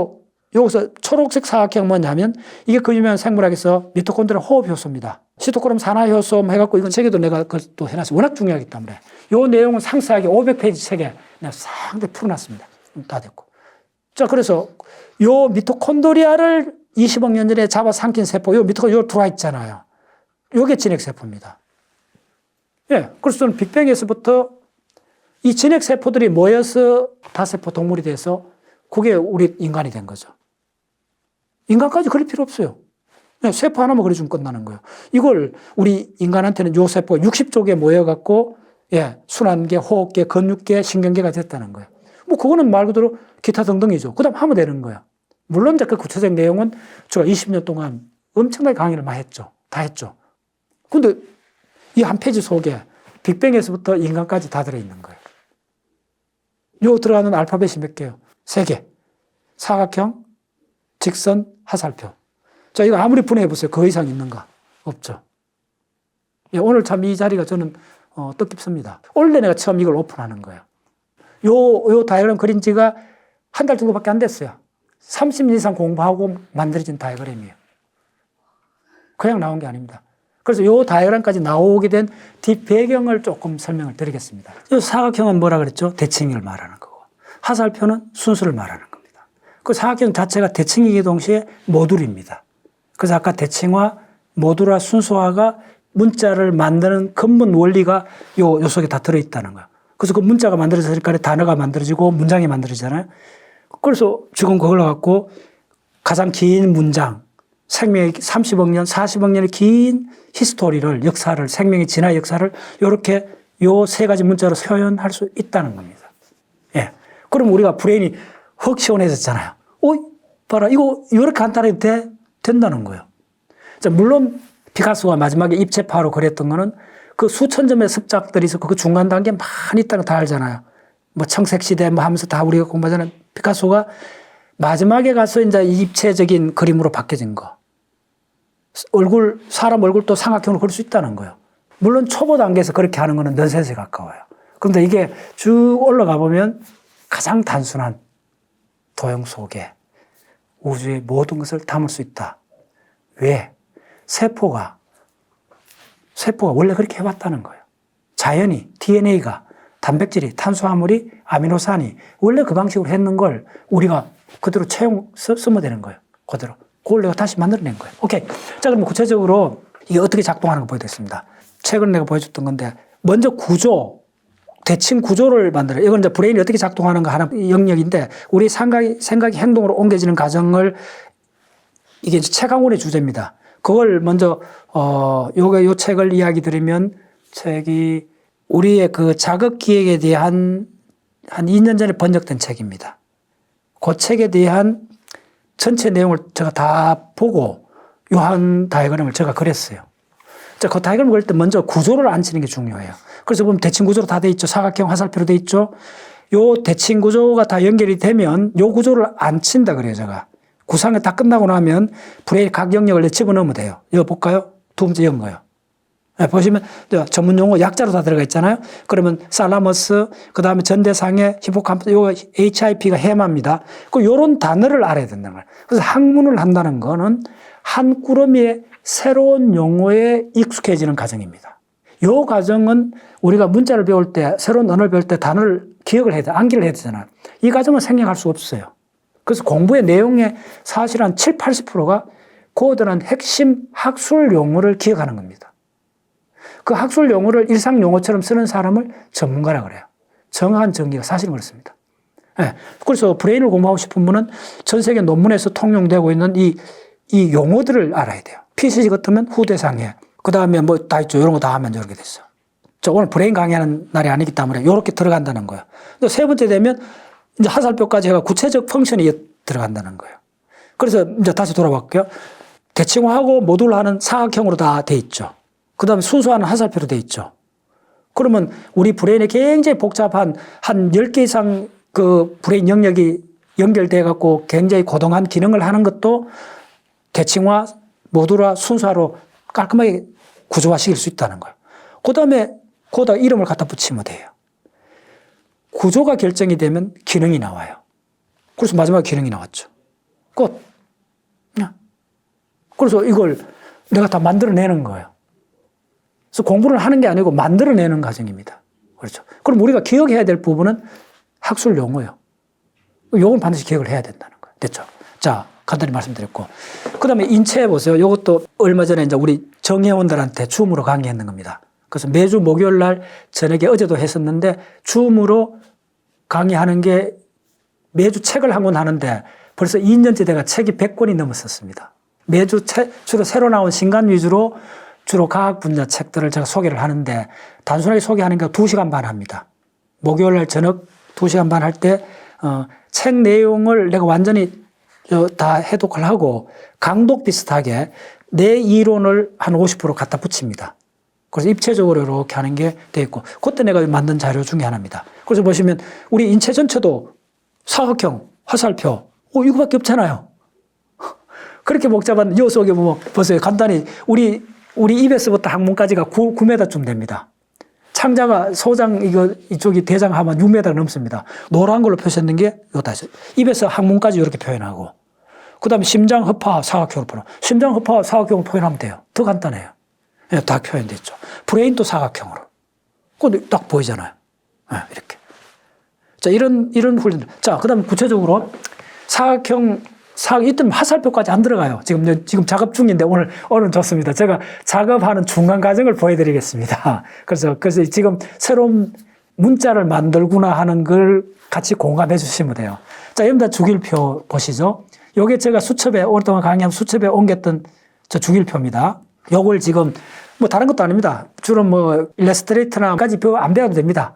여기서 초록색 사각형 뭐냐면 이게 그 유명한 생물학에서 미토콘드리아 호흡 효소입니다. 시토크롬 산화 효소 해갖고 이건 책에도 내가 또 해놨어요. 워낙 중요하기 때문에. 요 내용은 상세하게 500페이지 책에 내가 상당히 풀어놨습니다. 다 됐고. 자, 그래서 요 미토콘드리아를 20억 년 전에 잡아 삼킨 세포, 요 들어와 있잖아요. 요게 진핵세포입니다. 예. 그래서 저는 빅뱅에서부터 이 진핵세포들이 모여서 다세포 동물이 돼서 그게 우리 인간이 된 거죠. 인간까지 그릴 필요 없어요. 그냥 세포 하나만 그려주면 끝나는 거예요. 이걸 우리 인간한테는 요 세포가 60쪽에 모여갖고, 예, 순환계, 호흡계, 근육계, 신경계가 됐다는 거예요. 뭐, 그거는 말 그대로 기타 등등이죠. 그 다음 하면 되는 거예요. 물론 그 구체적 내용은 제가 20년 동안 엄청나게 강의를 많이 했죠. 다 했죠. 근데 이 한 페이지 속에 빅뱅에서부터 인간까지 다 들어있는 거예요. 요 들어가는 알파벳이 몇 개요? 3개. 사각형, 직선, 하살표. 자, 이거 아무리 분해해보세요. 그 이상 있는가? 없죠. 예, 오늘 참 이 자리가 저는 뜻깊습니다. 원래 내가 처음 이걸 오픈하는 거예요. 요 다이어그램 그린 지가 한 달 정도밖에 안 됐어요. 30년 이상 공부하고 만들어진 다이어그램이에요. 그냥 나온 게 아닙니다. 그래서 요 다이어그램까지 나오게 된 뒷배경을 조금 설명을 드리겠습니다. 이 사각형은 뭐라 그랬죠? 대칭을 말하는 거고. 하살표는 순수를 말하는 겁니다. 그 사각형 자체가 대칭이기 동시에 모듈입니다. 그래서 대칭화, 모듈화, 순수화가 문자를 만드는 근본 원리가 요 속에 다 들어있다는 거예요. 그래서 그 문자가 만들어지니까 단어가 만들어지고 문장이 만들어지잖아요. 그래서 지금 그걸 갖고 가장 긴 문장, 생명의 30억 년, 40억 년의 긴 히스토리를, 역사를, 생명의 진화 역사를 이렇게 요 3가지 문자로 표현할 수 있다는 겁니다. 예. 그럼 우리가 브레인이 헉 시원해졌잖아요. 봐라. 이거 이렇게 간단하게 된다는 거예요. 자, 물론 피카소가 마지막에 입체파로 그렸던 거는 그 수천 점의 습작들이 있었고 그 중간 단계 많이 있다는 거 다 알잖아요. 뭐 청색시대 뭐 하면서 다 우리가 공부하잖아요. 피카소가 마지막에 가서 이제 입체적인 그림으로 바뀌어진 거. 사람 얼굴도 삼각형으로 그릴 수 있다는 거예요. 물론 초보 단계에서 그렇게 하는 거는 넌센스에 가까워요. 그런데 이게 쭉 올라가 보면 가장 단순한 도형 속에 우주의 모든 것을 담을 수 있다. 왜? 세포가 원래 그렇게 해왔다는 거예요. 자연이, DNA가, 단백질이, 탄수화물이, 아미노산이 원래 그 방식으로 했는 걸 우리가 그대로 쓰면 되는 거예요. 그대로. 그걸 내가 다시 만들어낸 거예요. 오케이. 자, 그럼 구체적으로 이게 어떻게 작동하는 거 보여드리겠습니다. 최근에 내가 보여줬던 건데, 먼저 대칭 구조를 만들어요. 이건 이제 브레인이 어떻게 작동하는가 하는 영역인데, 우리 생각이 행동으로 옮겨지는 과정을, 이게 이제 최강훈의 주제입니다. 그걸 먼저, 요 책을 이야기 드리면, 책이 우리의 그 자극 기획에 대한 한 2년 전에 번역된 책입니다. 그 책에 대한 전체 내용을 제가 다 보고 요 한 다이어그램을 제가 그렸어요. 자, 그 다이어그램을 그릴 때 먼저 구조를 앉히는 게 중요해요. 그래서 보면 대칭 구조로 다 돼 있죠. 사각형, 화살표로 돼 있죠. 요 대칭 구조가 다 연결이 되면 요 구조를 앉힌다 그래요, 제가. 구상이 다 끝나고 나면 브레인 각 영역을 집어넣으면 돼요. 이거 볼까요? 두 번째 연거요. 네, 보시면 전문 용어 약자로 다 들어가 있잖아요. 그러면 살라머스, 그 다음에 전대상해, 히포캄퍼스, 요거 HIP가 해마입니다. 요런 단어를 알아야 된다는 거예요. 그래서 학문을 한다는 거는 한 꾸러미의 새로운 용어에 익숙해지는 과정입니다. 요 과정은 우리가 문자를 배울 때, 새로운 언어를 배울 때 단어를 기억을 해야 돼, 암기를 해야 되잖아요. 이 과정은 생략할 수 없어요. 그래서 공부의 내용의 사실 한 7, 80%가 그들은 핵심 학술 용어를 기억하는 겁니다. 그 학술 용어를 일상 용어처럼 쓰는 사람을 전문가라 그래요. 정확한 정의가 사실은 그렇습니다. 네. 그래서 브레인을 공부하고 싶은 분은 전 세계 논문에서 통용되고 있는 이 용어들을 알아야 돼요. PCC 같으면 후대상해. 그 다음에 뭐 다 있죠. 이런 거 다 하면 이렇게 됐어요. 오늘 브레인 강의하는 날이 아니기 때문에 이렇게 들어간다는 거예요. 또 세 번째 되면 이제 하살표까지 해가 구체적 펑션이 들어간다는 거예요. 그래서 이제 다시 돌아볼게요. 대칭화하고 모듈화는 사각형으로 다 돼 있죠. 그 다음에 순수화는 하살표로 돼 있죠. 그러면 우리 브레인에 굉장히 복잡한 한 10개 이상 그 브레인 영역이 연결돼 갖고 굉장히 고동한 기능을 하는 것도 대칭화, 모듈화, 순수화로 깔끔하게 구조화시킬 수 있다는 거예요. 그 다음에 거기다 이름을 갖다 붙이면 돼요. 구조가 결정이 되면 기능이 나와요. 그래서 마지막에 기능이 나왔죠. 끝. 그래서 이걸 내가 다 만들어내는 거예요. 그래서 공부를 하는 게 아니고 만들어내는 과정입니다. 그렇죠. 그럼 우리가 기억해야 될 부분은 학술 용어예요. 요건 반드시 기억을 해야 된다는 거예요. 됐죠? 자, 간단히 말씀드렸고. 그 다음에 인체해 보세요. 요것도 얼마 전에 이제 우리 정회원들한테 줌으로 강의했는 겁니다. 그래서 매주 목요일 날 저녁에 어제도 했었는데 줌으로 강의하는 게 매주 책을 한 권 하는데 벌써 2년째 내가 책이 100권이 넘었었습니다. 매주 주로 새로 나온 신간 위주로 주로 과학 분야 책들을 제가 소개를 하는데 단순하게 소개하는 게 2시간 반 합니다. 목요일 날 저녁 2시간 반 할 때 책 내용을 내가 완전히 다 해독을 하고 강독 비슷하게 내 이론을 한 50% 갖다 붙입니다. 그래서 입체적으로 이렇게 하는 게 돼 있고 그때 내가 만든 자료 중에 하나입니다. 그래서 보시면 우리 인체 전체도 사각형, 화살표 이거밖에 없잖아요. 그렇게 복잡한 요 속에 보면 보세요. 간단히 우리 입에서부터 항문까지가 9m쯤 됩니다. 창자가 소장 이쪽이 대장 하면 6m 넘습니다. 노란 걸로 표시했는 게 이거다. 입에서 항문까지 이렇게 표현하고 그다음에 심장, 허파, 사각형으로 표현. 심장, 허파, 사각형으로 표현하면 돼요. 더 간단해요. 예, 다 표현됐죠. 브레인도 사각형으로. 그거 딱 보이잖아요. 예, 이렇게. 자, 이런 훈련들. 자, 그다음에 구체적으로 이때는 화살표까지 안 들어가요. 지금 작업 중인데 오늘 좋습니다. 제가 작업하는 중간 과정을 보여드리겠습니다. 그래서 지금 새로운 문자를 만들구나 하는 걸 같이 공감해 주시면 돼요. 자, 여러분 다 주기율표 보시죠. 요게 제가 수첩에 오랫동안 강의하면 수첩에 옮겼던 저 주기율표입니다. 요걸 지금 뭐 다른 것도 아닙니다. 주로 뭐 일러스트레이터나까지 안 배워도 됩니다.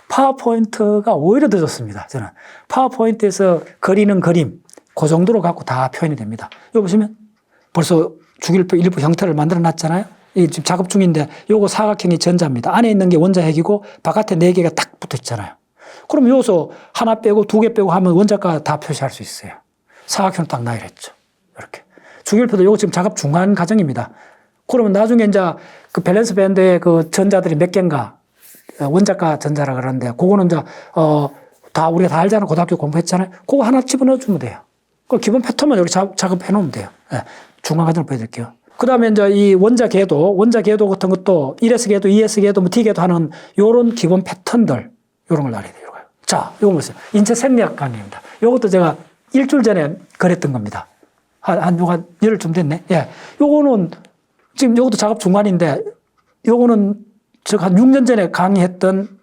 파워포인트가 오히려 더 좋습니다. 저는 파워포인트에서 그리는 그림 그 정도로 갖고 다 표현이 됩니다. 여기 보시면 벌써 주기율표 일부 형태를 만들어 놨잖아요. 이 지금 작업 중인데 요거 사각형이 전자입니다. 안에 있는 게 원자핵이고 바깥에 4개가 딱 붙어 있잖아요. 그럼 요소 하나 빼고 2개 빼고 하면 원자가 다 표시할 수 있어요. 사각형 딱 나열했죠. 이렇게. 주기율표도 요거 지금 작업 중간 과정입니다. 그러면 나중에 이제 그 밸런스 밴드의 그 전자들이 몇 개인가 원자가 전자라 그러는데 그거는 이제 다 우리가 다 알잖아요. 고등학교 공부했잖아요. 그거 하나 집어넣어 주면 돼요. 그 기본 패턴만 여기 작업해 놓으면 돼요. 네, 중간 과정을 보여드릴게요. 그 다음에 이제 이 원자 궤도 같은 것도 1S 궤도, 2S 궤도, T 궤도 하는 요런 기본 패턴들, 요런 걸 알아야 돼요. 자, 요거 보세요. 인체 생리학 강의입니다. 요것도 제가 일주일 전에 그랬던 겁니다. 한 열흘쯤 됐네. 예. 요거는 지금 요것도 작업 중간인데 요거는 제가 한 6년 전에 강의했던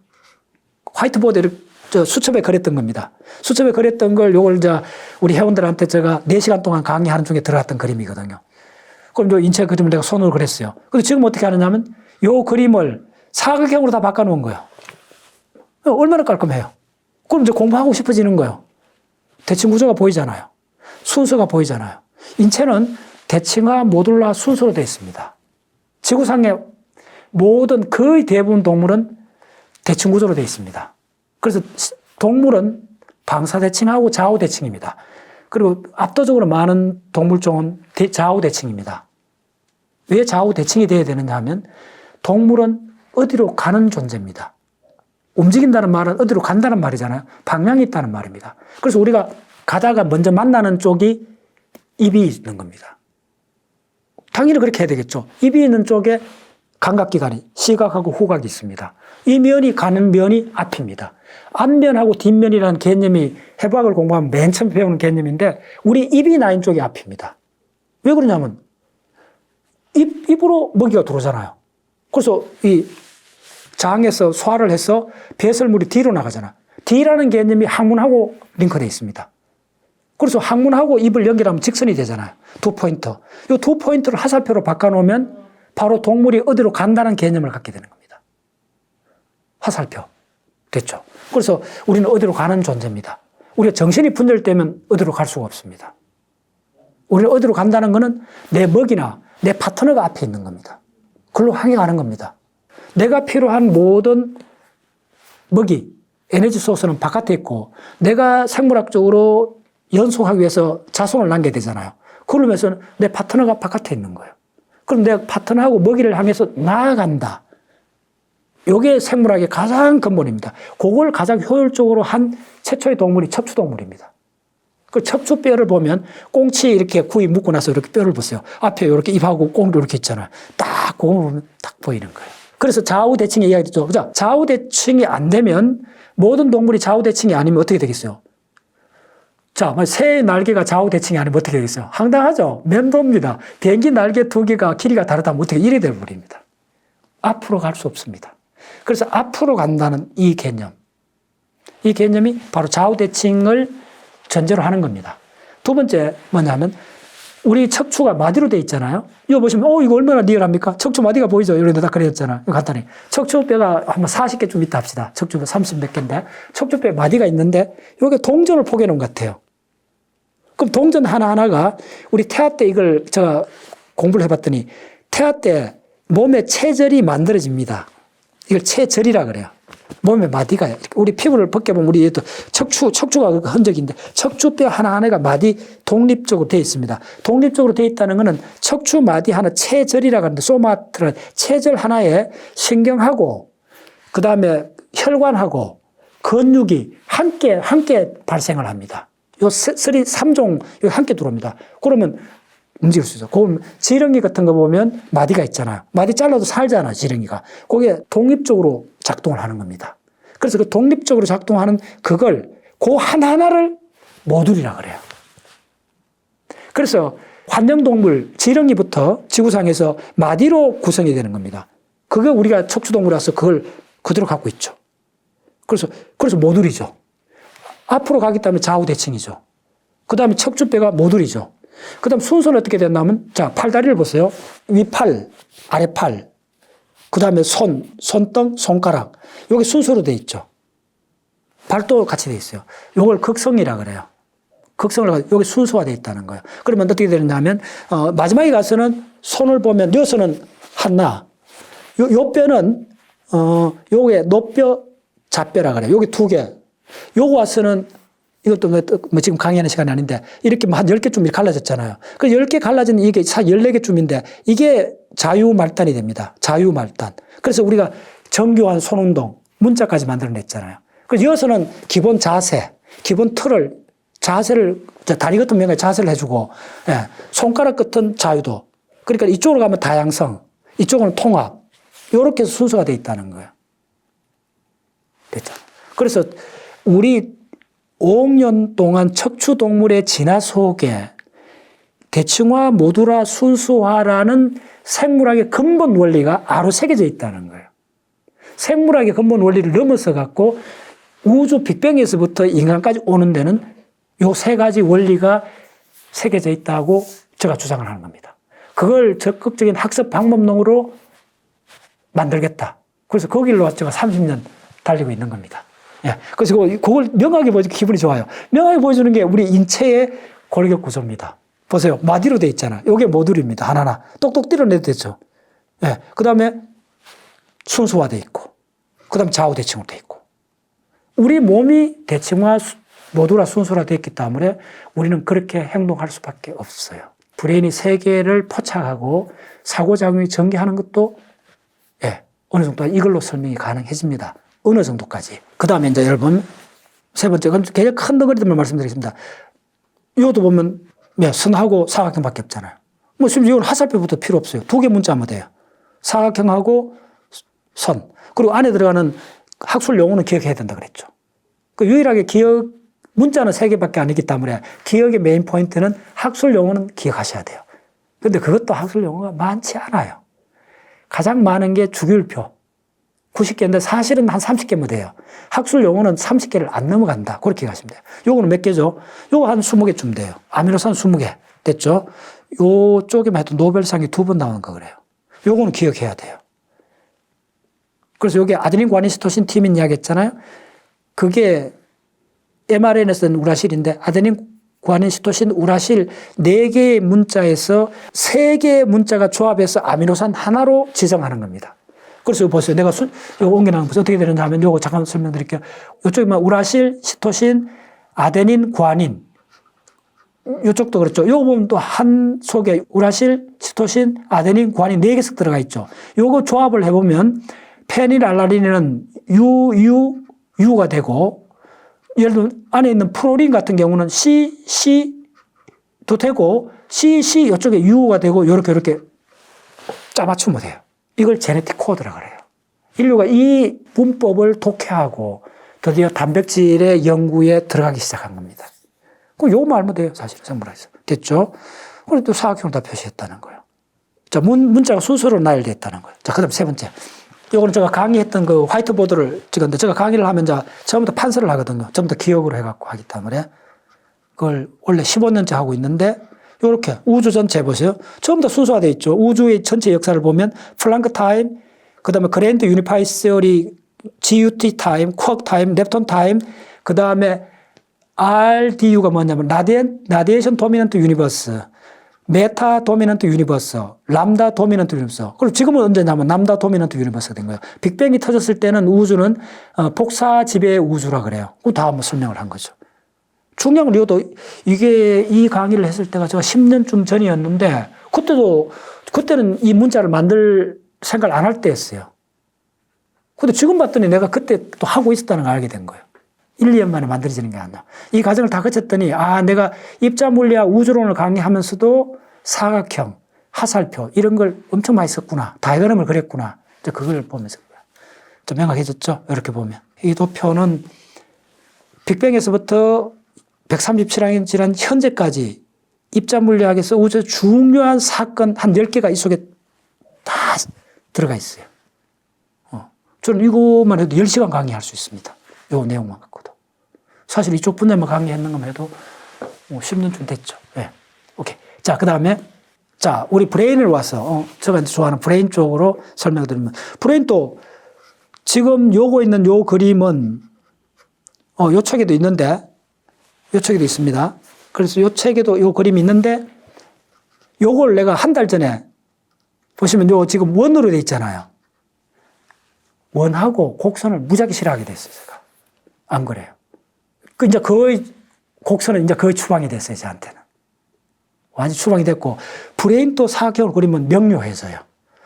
화이트보드를 수첩에 그렸던 겁니다. 수첩에 그렸던 걸 요걸 이제 우리 회원들한테 제가 4시간 동안 강의하는 중에 들어갔던 그림이거든요. 그럼 요 인체 그림을 내가 손으로 그렸어요. 근데 지금 어떻게 하느냐면 요 그림을 사각형으로 다 바꿔놓은 거예요. 얼마나 깔끔해요. 그럼 이제 공부하고 싶어지는 거예요. 대칭 구조가 보이잖아요. 순서가 보이잖아요. 인체는 대칭화, 모듈화, 순서로 되어 있습니다. 지구상의 모든 거의 대부분 동물은 대칭 구조로 되어 있습니다. 그래서 동물은 방사대칭하고 좌우대칭입니다. 그리고 압도적으로 많은 동물종은 좌우대칭입니다. 왜 좌우대칭이 되어야 되느냐 하면 동물은 어디로 가는 존재입니다. 움직인다는 말은 어디로 간다는 말이잖아요. 방향이 있다는 말입니다. 그래서 우리가 가다가 먼저 만나는 쪽이 입이 있는 겁니다. 당연히 그렇게 해야 되겠죠. 입이 있는 쪽에 감각기관이 시각하고 후각이 있습니다. 이 면이 가는 면이 앞입니다. 앞면하고 뒷면이라는 개념이 해부학을 공부하면 맨 처음 배우는 개념인데 우리 입이 나 있는 쪽이 앞입니다. 왜 그러냐면 입으로 먹이가 들어오잖아요. 그래서 이 장에서 소화를 해서 배설물이 뒤로 나가잖아. 뒤라는 개념이 항문하고 링크되어 있습니다. 그래서 항문하고 입을 연결하면 직선이 되잖아요. 2포인트. 이 2포인트를 화살표로 바꿔놓으면 바로 동물이 어디로 간다는 개념을 갖게 되는 겁니다. 화살표. 됐죠? 그래서 우리는 어디로 가는 존재입니다. 우리가 정신이 분열되면 어디로 갈 수가 없습니다. 우리는 어디로 간다는 것은 내 먹이나 내 파트너가 앞에 있는 겁니다. 그걸로 향해 가는 겁니다. 내가 필요한 모든 먹이, 에너지 소스는 바깥에 있고 내가 생물학적으로 연속하기 위해서 자손을 남겨야 되잖아요. 그러면서 내 파트너가 바깥에 있는 거예요. 그럼 내가 파트너하고 먹이를 향해서 나아간다. 이게 생물학의 가장 근본입니다. 그걸 가장 효율적으로 한 최초의 동물이 척추동물입니다. 그 척추뼈를 보면 꽁치 이렇게 구이 묶고 나서 이렇게 뼈를 보세요. 앞에 이렇게 입하고 꽁도 이렇게 있잖아요. 딱 그거 보면 딱 보이는 거예요. 그래서 좌우대칭의 이야기 듣죠. 자, 좌우대칭이 안 되면 모든 동물이 좌우대칭이 아니면 어떻게 되겠어요? 자, 새의 날개가 좌우대칭이 아니면 어떻게 되겠어요? 황당하죠? 멘도입니다. 비행기 날개 두 개가 길이가 다르다면 어떻게 이래 돼버립니다. 앞으로 갈 수 없습니다. 그래서 앞으로 간다는 이 개념. 이 개념이 바로 좌우대칭을 전제로 하는 겁니다. 두 번째 뭐냐면 우리 척추가 마디로 되어 있잖아요. 이거 보시면 이거 얼마나 리얼합니까? 척추 마디가 보이죠? 이런데 다 그려졌잖아요. 이거 간단히. 척추뼈가 한번 40개 좀 있다 합시다. 척추뼈 30몇 개인데 척추뼈에 마디가 있는데 이게 동전을 포개 놓은 것 같아요. 그럼 동전 하나하나가 우리 태아 때 이걸 제가 공부를 해봤더니 태아 때 몸에 체절이 만들어집니다. 이걸 체절이라 그래요. 몸에 마디가 우리 피부를 벗겨보면 우리 척추가 그 흔적인데 척추뼈 하나하나가 마디 독립적으로 되어 있습니다. 독립적으로 되어 있다는 것은 척추 마디 하나 체절이라고 하는데 소마트는 체절 하나에 신경하고 그 다음에 혈관하고 근육이 함께 발생을 합니다. 요 3종 함께 들어옵니다. 그러면 움직일 수 있어. 그럼 지렁이 같은 거 보면 마디가 있잖아요. 마디 잘라도 살잖아, 지렁이가. 그게 독립적으로 작동을 하는 겁니다. 그래서 그 독립적으로 작동하는 그걸 그 하나하나를 모듈이라 그래요. 그래서 환영동물 지렁이부터 지구상에서 마디로 구성이 되는 겁니다. 그게 우리가 척추동물이라서 그걸 그대로 갖고 있죠. 그래서 모듈이죠. 앞으로 가기 때문에 좌우대칭이죠. 그 다음에 척추뼈가 모듈이죠. 그 다음 순서는 어떻게 됐냐면, 자, 팔다리를 보세요. 위팔, 아래팔, 그 다음에 손등, 손가락. 여기 순서로 돼 있죠. 발도 같이 돼 있어요. 이걸 극성이라 그래요. 극성을, 여기 순서가 돼 있다는 거예요. 그러면 어떻게 되느냐면, 마지막에 가서는 손을 보면, 여기서는 하나, 요 뼈는, 요게 노뼈, 좌뼈라 그래요. 여기 두 개. 요거 와서는 이것도 뭐 지금 강의하는 시간이 아닌데 이렇게 한 10개쯤 이렇게 갈라졌잖아요. 그 10개 갈라진 이게 14개쯤인데 이게 자유말단이 됩니다. 자유말단. 그래서 우리가 정교한 손운동, 문자까지 만들어냈잖아요. 그래서 여기서는 기본 자세, 기본 틀을, 자세를, 다리 같은 면에 자세를 해주고, 예, 손가락 같은 자유도. 그러니까 이쪽으로 가면 다양성, 이쪽은 통합. 이렇게 해서 순서가 되어 있다는 거예요. 됐죠. 그래서 우리 5억 년 동안 척추동물의 진화 속에 대칭화, 모듈화, 순수화라는 생물학의 근본 원리가 아로 새겨져 있다는 거예요. 생물학의 근본 원리를 넘어서 갖고 우주 빅뱅에서부터 인간까지 오는 데는 요 세 가지 원리가 새겨져 있다고 제가 주장을 하는 겁니다. 그걸 적극적인 학습 방법론으로 만들겠다. 그래서 그 길로 제가 30년 달리고 있는 겁니다. 예. 그래서 그걸 명확히 보여주고 기분이 좋아요. 명확히 보여주는 게 우리 인체의 골격 구조입니다. 보세요. 마디로 되어 있잖아. 이게 모듈입니다. 하나하나. 똑똑 띄어내도 되죠. 예. 그 다음에 순수화되어 있고, 그 다음에 좌우대칭으로 되어 있고. 우리 몸이 대칭화, 모듈화, 순수화 되어 있기 때문에 우리는 그렇게 행동할 수밖에 없어요. 브레인이 세계를 포착하고 사고작용이 전개하는 것도, 예, 어느 정도 이걸로 설명이 가능해집니다. 어느 정도까지. 그 다음에 이제 여러분, 세 번째, 굉장히 큰 덩어리들만 말씀드리겠습니다. 이것도 보면, 선하고 사각형밖에 없잖아요. 뭐, 심지어 이건 화살표부터 필요 없어요. 두 개 문자면 돼요. 사각형하고 선. 그리고 안에 들어가는 학술 용어는 기억해야 된다 그랬죠. 그 유일하게 문자는 세 개밖에 아니기 때문에 기억의 메인 포인트는 학술 용어는 기억하셔야 돼요. 근데 그것도 학술 용어가 많지 않아요. 가장 많은 게 주기율표. 90개인데 사실은 한 30개면 돼요. 학술 용어는 30개를 안 넘어간다. 그렇게 가시면 돼요. 요거는 몇 개죠? 요거 한 20개쯤 돼요. 아미노산 20개. 됐죠? 요쪽에만 해도 노벨상이 2번 나오는 거 그래요. 요거는 기억해야 돼요. 그래서 여기 아데닌, 구아닌, 시토신, 티민 이야기 했잖아요. 그게 mRNA에서는 우라실인데 아데닌, 구아닌, 시토신, 우라실 4개의 문자에서 3개의 문자가 조합해서 아미노산 하나로 지정하는 겁니다. 그래서 이거 보세요. 내가 이거 옮겨놓은 거 어떻게 되는지 하면 이거 잠깐 설명드릴게요. 이쪽에 우라실, 시토신, 아데닌, 구아닌. 이쪽도 그렇죠. 요거 보면 또 한 속에 우라실, 시토신, 아데닌, 구아닌 4개씩 들어가 있죠. 요거 조합을 해보면 페닐알라닌은 U가 되고, 예를 들면 안에 있는 프로린 같은 경우는 C도 되고, C 이쪽에 U가 되고, 이렇게 짜맞추면 돼요. 이걸 제네틱 코드라 그래요. 인류가 이 문법을 독해하고 드디어 단백질의 연구에 들어가기 시작한 겁니다. 그럼 요거만 알면 돼요. 사실 전부 다 있어. 됐죠? 그리고 또 사각형을 다 표시했다는 거예요. 자, 문자가 순서로 나열됐다는 거예요. 자, 그 다음 세 번째. 요거는 제가 강의했던 그 화이트보드를 찍었는데, 제가 강의를 하면 처음부터 판서를 하거든요. 전부 다 기억으로 해갖고 하기 때문에. 그걸 원래 15년째 하고 있는데, 요렇게 우주 전체 보세요. 전부 다 순서화되어 있죠. 우주의 전체 역사를 보면 플랑크 타임, 그 다음에 그랜드 유니파이 세어리, GUT 타임, 쿼크 타임, 렙톤 타임, 그 다음에 RDU가 뭐냐면 라디에이션 도미넌트 유니버스, 메타 도미넌트 유니버스, 람다 도미넌트 유니버스. 그리고 지금은 언제냐면 람다 도미넌트 유니버스가 된 거예요. 빅뱅이 터졌을 때는 우주는 복사 지배의 우주라 그래요. 그 다음 설명을 한 거죠. 중요한 건 이것도 이게 이 강의를 했을 때가 제가 10년쯤 전이었는데 그때는 이 문자를 만들 생각을 안 할 때였어요. 근데 지금 봤더니 내가 그때 또 하고 있었다는 걸 알게 된 거예요. 1, 2년 만에 만들어지는 게 아니라. 이 과정을 다 거쳤더니, 내가 입자물리학 우주론을 강의하면서도 사각형, 하살표, 이런 걸 엄청 많이 썼구나. 다이어그램을 그렸구나. 이제 그걸 보면서 좀 명확해졌죠? 이렇게 보면. 이 도표는 빅뱅에서부터 137학년 지난 현재까지 입자물리학에서 우주 중요한 사건 한 10개가 이 속에 다 들어가 있어요. 저는 이것만 해도 10시간 강의할 수 있습니다. 요 내용만 갖고도. 사실 이쪽 분야만 강의했는 것만 해도 10년쯤 됐죠. 네. 오케이. 자, 그 다음에, 자, 우리 브레인을 와서, 제가 좋아하는 브레인 쪽으로 설명을 드리면, 브레인도 지금 요거 있는 요 그림은, 요 책에도 있는데, 요 책에도 있습니다. 그래서 요 책에도 요 그림이 있는데, 요걸 내가 한 달 전에, 보시면 요 지금 원으로 돼 있잖아요. 원하고 곡선을 무지하게 싫어하게 됐어요, 제가. 안 그래요. 이제 거의, 곡선은 이제 거의 추방이 됐어요, 저한테는. 완전 추방이 됐고, 브레인 또 사각형을 그리면 명료해져요.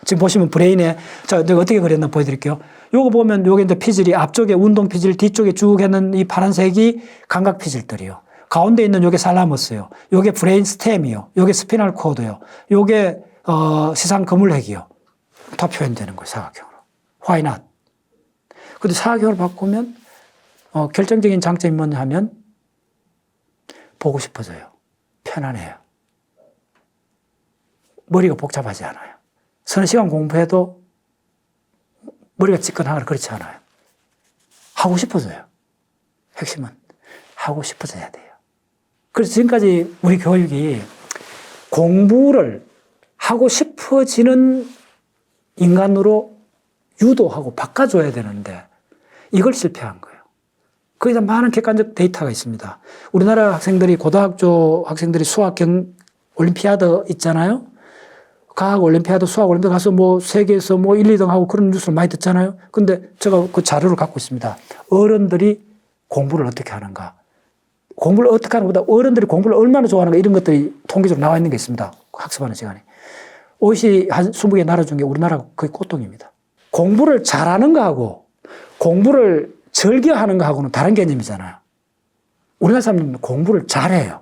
지금 보시면 브레인에, 내가 어떻게 그렸나 보여드릴게요. 요거 보면 요게 이제 피질이 앞쪽에 운동 피질, 뒤쪽에 쭉 했는 이 파란색이 감각 피질들이요. 가운데 있는 요게 살라머스요. 요게 브레인 스템이요. 요게 스피널 코드요. 요게, 시상 거물핵이요. 다 표현되는 거예요, 사각형으로. Why not? 근데 사각형을 바꾸면, 결정적인 장점이 뭐냐 하면, 보고 싶어져요. 편안해요. 머리가 복잡하지 않아요. 서너 시간 공부해도 머리가 찌끈하거나 그렇지 않아요. 하고 싶어져요. 핵심은 하고 싶어져야 돼요. 그래서 지금까지 우리 교육이 공부를 하고 싶어지는 인간으로 유도하고 바꿔줘야 되는데 이걸 실패한 거예요. 거기다 많은 객관적 데이터가 있습니다. 우리나라 학생들이 고등학교 학생들이 수학 올림피아드 있잖아요. 과학 올림피아드, 수학 올림피아드 가서 뭐 세계에서 뭐 1, 2등 하고 그런 뉴스를 많이 듣잖아요. 근데 제가 그 자료를 갖고 있습니다. 어른들이 공부를 어떻게 하는가. 공부를 어떻게 하는 것보다 어른들이 공부를 얼마나 좋아하는가 이런 것들이 통계적으로 나와 있는 게 있습니다. 학습하는 시간에. OECD 한 20개 나라 중에 우리나라가 거의 꼴등입니다. 공부를 잘하는 거하고 공부를 즐겨하는 거하고는 다른 개념이잖아요. 우리나라 사람들은 공부를 잘해요.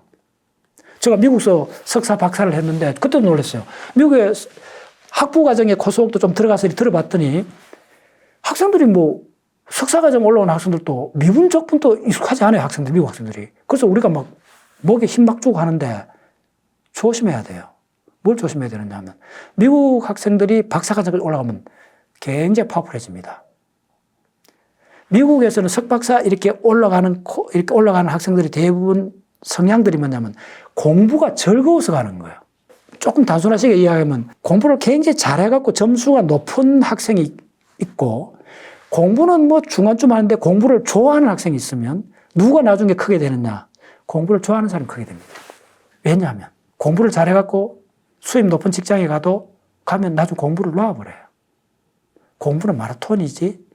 제가 미국서 석사 박사를 했는데 그때도 놀랐어요. 미국의 학부 과정에 코스웍도 좀 들어가서 들어봤더니 학생들이 뭐 석사 과정 올라온 학생들도 미분 적분도 익숙하지 않아요. 학생들, 미국 학생들이. 그래서 우리가 막 목에 힘 막 주고 하는데 조심해야 돼요. 뭘 조심해야 되느냐 하면 미국 학생들이 박사 과정까지 올라가면 굉장히 파워풀해집니다. 미국에서는 석박사 이렇게 올라가는 학생들이 대부분 성향들이 뭐냐면 공부가 즐거워서 가는 거예요. 조금 단순하시게 이야기하면 공부를 굉장히 잘해갖고 점수가 높은 학생이 있고 공부는 뭐 중간쯤 하는데 공부를 좋아하는 학생이 있으면 누가 나중에 크게 되느냐? 공부를 좋아하는 사람이 크게 됩니다. 왜냐하면 공부를 잘해갖고 수입 높은 직장에 가면 나중에 공부를 놔버려요. 공부는 마라톤이지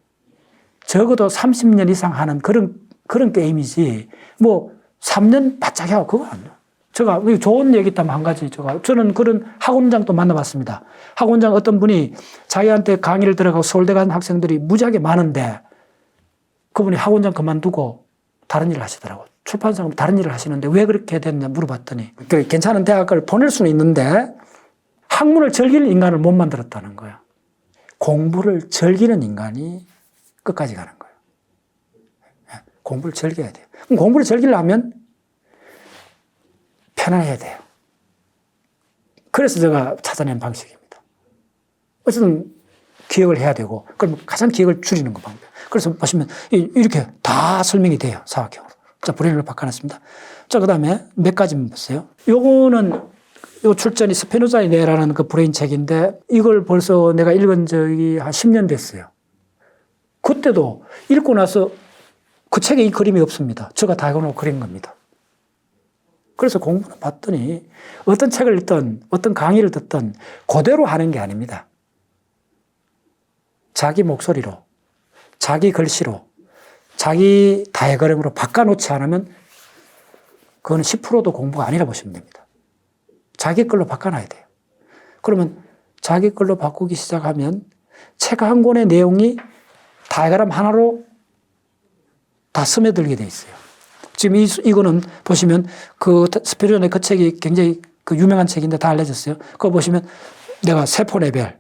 적어도 30년 이상 하는 그런 게임이지 뭐 3년 바짝 하고 그거 아니에요. 제가 좋은 얘기 있다면 한 가지 저는 그런 학원장도 만나봤습니다. 학원장 어떤 분이 자기한테 강의를 들어가고 서울대 간 학생들이 무지하게 많은데 그분이 학원장 그만두고 다른 일을 하시더라고요. 출판사 다른 일을 하시는데 왜 그렇게 됐냐 물어봤더니 괜찮은 대학을 보낼 수는 있는데 학문을 즐길 인간을 못 만들었다는 거예요. 공부를 즐기는 인간이 끝까지 가는 거예요. 공부를 즐겨야 돼요. 그럼 공부를 즐기려면 편안해야 돼요. 그래서 제가 찾아낸 방식입니다. 어쨌든 기억을 해야 되고 그럼 가장 기억을 줄이는 거 방법. 그래서 보시면 이렇게 다 설명이 돼요. 사각형으로. 자, 브레인을 바꿔놨습니다. 자, 그 다음에 몇 가지만 보세요. 요거는 요 출전이 스피노자의 뇌라는 그 브레인 책인데 이걸 벌써 내가 읽은 적이 한 10년 됐어요. 그때도 읽고 나서 그 책에 이 그림이 없습니다. 제가 다 해놓고 그린 겁니다. 그래서 공부를 봤더니 어떤 책을 읽든 어떤 강의를 듣든 그대로 하는 게 아닙니다. 자기 목소리로, 자기 글씨로, 자기 다이어그램으로 바꿔놓지 않으면 그건 10%도 공부가 아니라 보시면 됩니다. 자기 걸로 바꿔놔야 돼요. 그러면 자기 걸로 바꾸기 시작하면 책 한 권의 내용이 다이어그램 하나로 다 스며들게 돼 있어요. 지금 이거는 보시면 그 스피노자의 그 책이 굉장히 그 유명한 책인데 다 알려졌어요. 그거 보시면 내가 세포 레벨,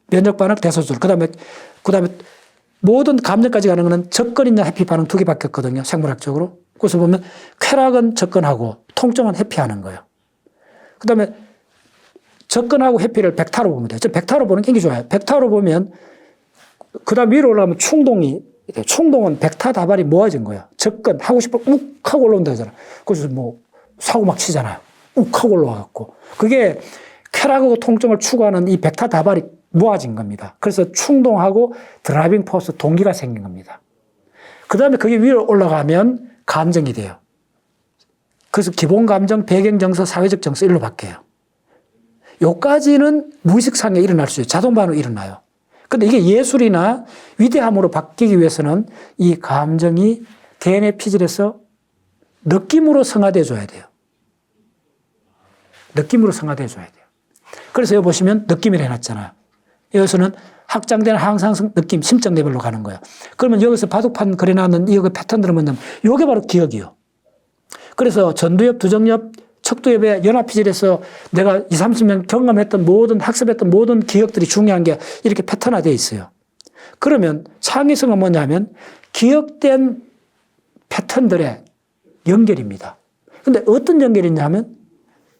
면역 반응, 대소술, 그 다음에 모든 감정까지 가는 거는 접근이냐 회피 반응 두 개밖에 없거든요. 생물학적으로. 그래서 보면 쾌락은 접근하고 통증은 회피하는 거예요. 그 다음에 접근하고 회피를 벡터로 보면 돼요. 벡터로 보는 게 굉장히 좋아요. 벡터로 보면 그 다음 위로 올라가면 충동은 벡터 다발이 모아진 거예요. 접근, 하고 싶어 욱 하고 올라온다 하잖아. 그래서 뭐 사고 막 치잖아요. 욱 하고 올라와갖고. 그게 쾌락하고 통증을 추구하는 이 벡터 다발이 모아진 겁니다. 그래서 충동하고 드라이빙 포스 동기가 생긴 겁니다. 그 다음에 그게 위로 올라가면 감정이 돼요. 그래서 기본 감정, 배경 정서, 사회적 정서 일로 바뀌어요. 요까지는 무의식상에 일어날 수 있어요. 자동 반응으로 일어나요. 근데 이게 예술이나 위대함으로 바뀌기 위해서는 이 감정이 DNA 피질에서 느낌으로 성화돼 줘야 돼요. 느낌으로 성화돼 줘야 돼요. 그래서 여기 보시면 느낌이라 해놨잖아요. 여기서는 확장되는 항상성 느낌, 심적 레벨로 가는 거예요. 그러면 여기서 바둑판 그려놨는 이 패턴들은 뭐냐면 이게 바로 기억이요. 그래서 전두엽, 두정엽, 척두엽의 연합피질에서 내가 20, 30년 경험했던 모든 학습했던 모든 기억들이 중요한 게 이렇게 패턴화되어 있어요. 그러면 창의성은 뭐냐면 기억된 패턴들의 연결입니다. 근데 어떤 연결이냐 하면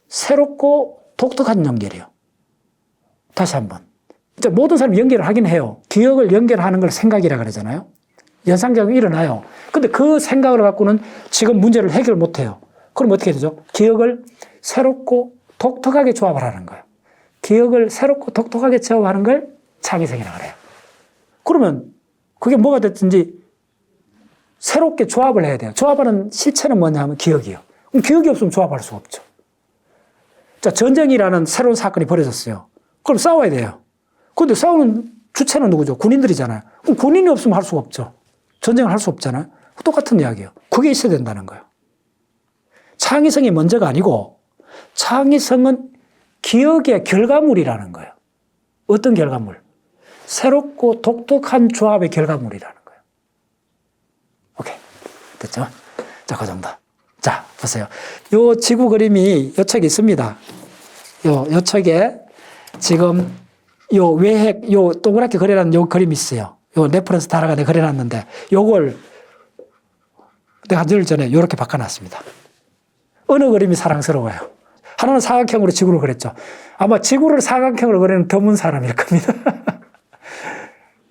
새롭고 독특한 연결이에요. 다시 한번. 모든 사람이 연결을 하긴 해요. 기억을 연결하는 걸 생각이라 그러잖아요. 연상작용이 일어나요. 근데 그 생각을 갖고는 지금 문제를 해결 못 해요. 그럼 어떻게 되죠? 기억을 새롭고 독특하게 조합을 하는 거예요. 기억을 새롭고 독특하게 조합하는 걸 창의성이라고 그래요. 그러면 그게 뭐가 됐든지 새롭게 조합을 해야 돼요. 조합하는 실체는 뭐냐 하면 기억이요. 그럼 기억이 없으면 조합할 수가 없죠. 자, 전쟁이라는 새로운 사건이 벌어졌어요. 그럼 싸워야 돼요. 그런데 싸우는 주체는 누구죠? 군인들이잖아요. 그럼 군인이 없으면 할 수가 없죠. 전쟁을 할 수 없잖아요. 똑같은 이야기예요. 그게 있어야 된다는 거예요. 창의성이 먼저가 아니고 창의성은 기억의 결과물이라는 거예요. 어떤 결과물? 새롭고 독특한 조합의 결과물이라는 거예요. 오케이. 됐죠? 자, 그 정도. 자, 보세요. 요 지구 그림이 요 책에 있습니다. 요 책에 지금 요 외핵, 요 동그랗게 그려놨는 요 그림이 있어요. 요 레퍼런스 달아가 내가 그려놨는데 요걸 내가 한 열 전에 요렇게 바꿔놨습니다. 어느 그림이 사랑스러워요? 하나는 사각형으로 지구를 그렸죠. 아마 지구를 사각형으로 그리는 드문 사람일 겁니다.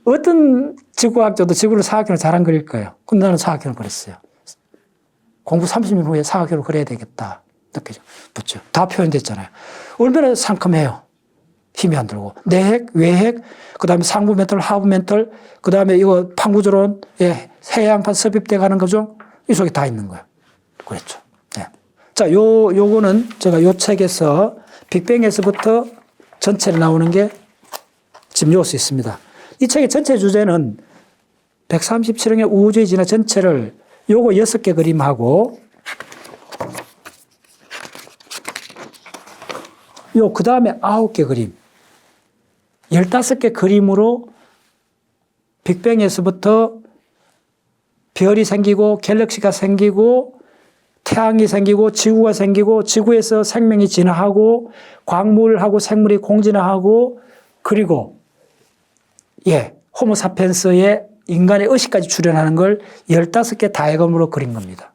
어떤 지구학자도 지구를 사각형으로 잘 안 그릴 거예요. 근데 나는 사각형을 그렸어요. 공부 30년 후에 사각형으로 그려야 되겠다. 느끼죠. 붙죠. 다 표현됐잖아요. 얼마나 상큼해요. 힘이 안 들고. 내핵, 외핵, 그 다음에 상부 멘털, 하부 멘털, 그 다음에 이거 판구조론, 해양판 섭입돼 가는 거죠. 이 속에 다 있는 거예요. 그랬죠. 네. 자, 요거는 제가 요 책에서 빅뱅에서부터 전체를 나오는 게 지금 요 수 있습니다. 이 책의 전체 주제는 137억의 우주의 진화 전체를 요거 6개 그림하고 요 그 다음에 9개 그림 15개 그림으로 빅뱅에서부터 별이 생기고 갤럭시가 생기고 태양이 생기고 지구가 생기고 지구에서 생명이 진화하고 광물하고 생물이 공진화하고 그리고 호모사피엔스의 인간의 의식까지 출현하는 걸 15개 다이어그램으로 그린 겁니다.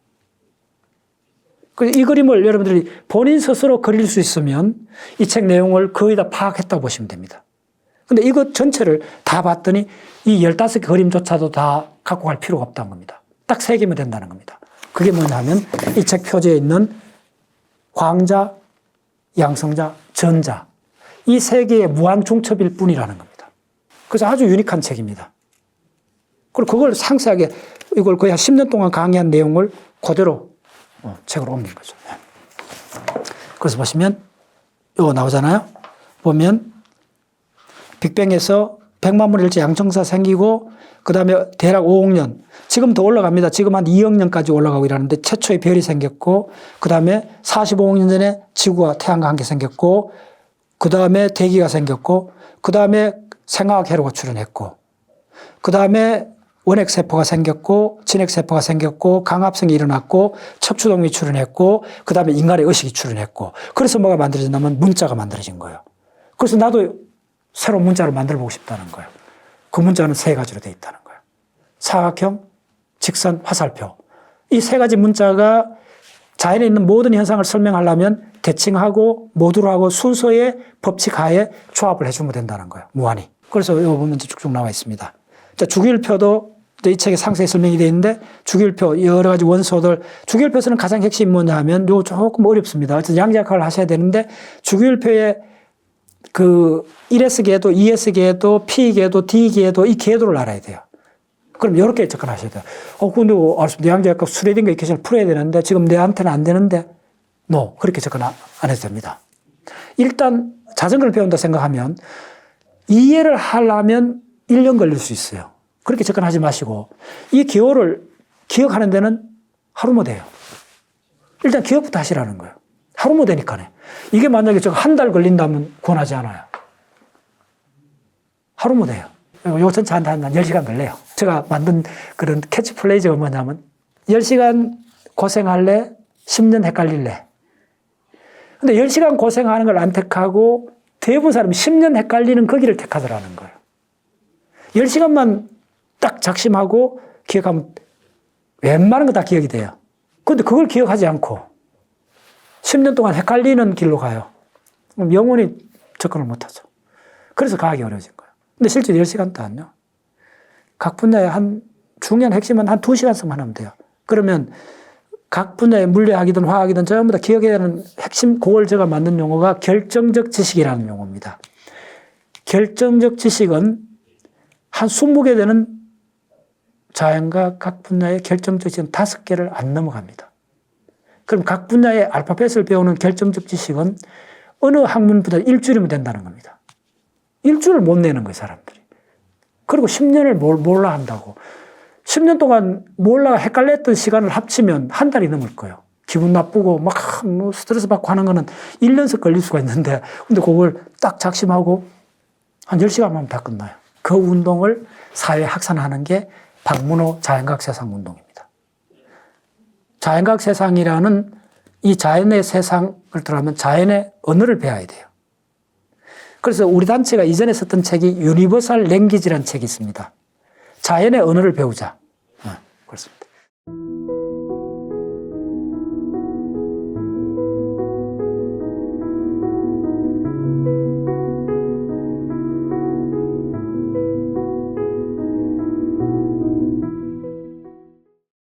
이 그림을 여러분들이 본인 스스로 그릴 수 있으면 이 책 내용을 거의 다 파악했다고 보시면 됩니다. 근데 이것 전체를 다 봤더니 이 15개 그림조차도 다 갖고 갈 필요가 없다는 겁니다. 딱 3개면 된다는 겁니다. 그게 뭐냐면 이 책 표지에 있는 광자, 양성자, 전자 이 3개의 무한 중첩일 뿐이라는 겁니다. 그래서 아주 유니크한 책입니다. 그리고 그걸 상세하게 이걸 거의 한 10년 동안 강의한 내용을 그대로 책으로 옮긴 거죠. 그래서 보시면 이거 나오잖아요. 보면 빅뱅에서 100만 분 일제 양성자 생기고 그 다음에 대략 5억 년 지금 더 올라갑니다. 지금 한 2억 년까지 올라가고 이러는데 최초의 별이 생겼고 그 다음에 45억 년 전에 지구와 태양과 함께 생겼고 그 다음에 대기가 생겼고 그 다음에 생화학 회로가 출현했고 그 다음에 원핵세포가 생겼고 진핵세포가 생겼고 강합성이 일어났고 척추동이 출현했고 그 다음에 인간의 의식이 출현했고 그래서 뭐가 만들어진다면 문자가 만들어진 거예요. 그래서 나도 새로운 문자를 만들어보고 싶다는 거예요. 그 문자는 3가지로 되어 있다는 거예요. 사각형, 직선, 화살표. 이 3가지 문자가 자연에 있는 모든 현상을 설명하려면 대칭하고 모듈하고 순서의 법칙 하에 조합을 해주면 된다는 거예요. 무한히. 그래서 이거 보면 쭉쭉 나와 있습니다. 자, 주기율표도 이 책에 상세히 설명이 되어 있는데 주기율표 여러 가지 원소들 주기율표에서는 가장 핵심이 뭐냐 하면 이거 조금 어렵습니다. 그래서 양자역학을 하셔야 되는데 주기율표에 그 1S 궤도, 2S 궤도, P 궤도, D 궤도 이 궤도를 알아야 돼요. 그럼 이렇게 접근하셔야 돼요. 근데 알았습니다. 양자역학 슈레딩거 이퀘이션을 풀어야 되는데 지금 내한테는 안 되는데 그렇게 접근 안 해도 됩니다. 일단 자전거를 배운다 생각하면 이해를 하려면 1년 걸릴 수 있어요. 그렇게 접근하지 마시고 이 기호를 기억하는 데는 하루면 돼요. 일단 기억부터 하시라는 거예요. 하루면 되니까요. 이게 만약에 제가 한 달 걸린다면 권하지 않아요. 하루면 돼요. 이거 전체 한 10시간 걸려요. 제가 만든 그런 캐치플레이즈가 뭐냐면 10시간 고생할래? 10년 헷갈릴래? 근데 10시간 고생하는 걸 안 택하고 대부분 사람이 10년 헷갈리는 그 길을 택하더라는 거예요. 10시간만 딱 작심하고 기억하면 웬만한 거 다 기억이 돼요. 그런데 그걸 기억하지 않고 10년 동안 헷갈리는 길로 가요. 그럼 영원히 접근을 못 하죠. 그래서 과학이 어려워진 거예요. 근데 실제 10시간도 아니요. 각 분야의 중요한 핵심은 한 2시간씩만 하면 돼요. 그러면 각 분야의 물리학이든 화학이든 전부 다 기억해야 하는 핵심, 그걸 제가 만든 용어가 결정적 지식이라는 용어입니다. 결정적 지식은 한 20개 되는 자연과 각 분야의 결정적 지식은 5개를 안 넘어갑니다. 그럼 각 분야의 알파벳을 배우는 결정적 지식은 어느 학문보다 일주일이면 된다는 겁니다. 일주일을 못 내는 거예요, 사람들이. 그리고 10년을 몰라 한다고. 10년 동안 몰라 헷갈렸던 시간을 합치면 한 달이 넘을 거예요. 기분 나쁘고 막 스트레스 받고 하는 거는 1년씩 걸릴 수가 있는데 근데 그걸 딱 작심하고 한 10시간만 하면 다 끝나요. 그 운동을 사회에 확산하는 게 박문호 자연과학 세상 운동입니다. 자연과학 세상이라는 이 자연의 세상을 들어가면 자연의 언어를 배워야 돼요. 그래서 우리 단체가 이전에 썼던 책이 유니버설 랭귀지라는 책이 있습니다. 자연의 언어를 배우자. 그렇습니다.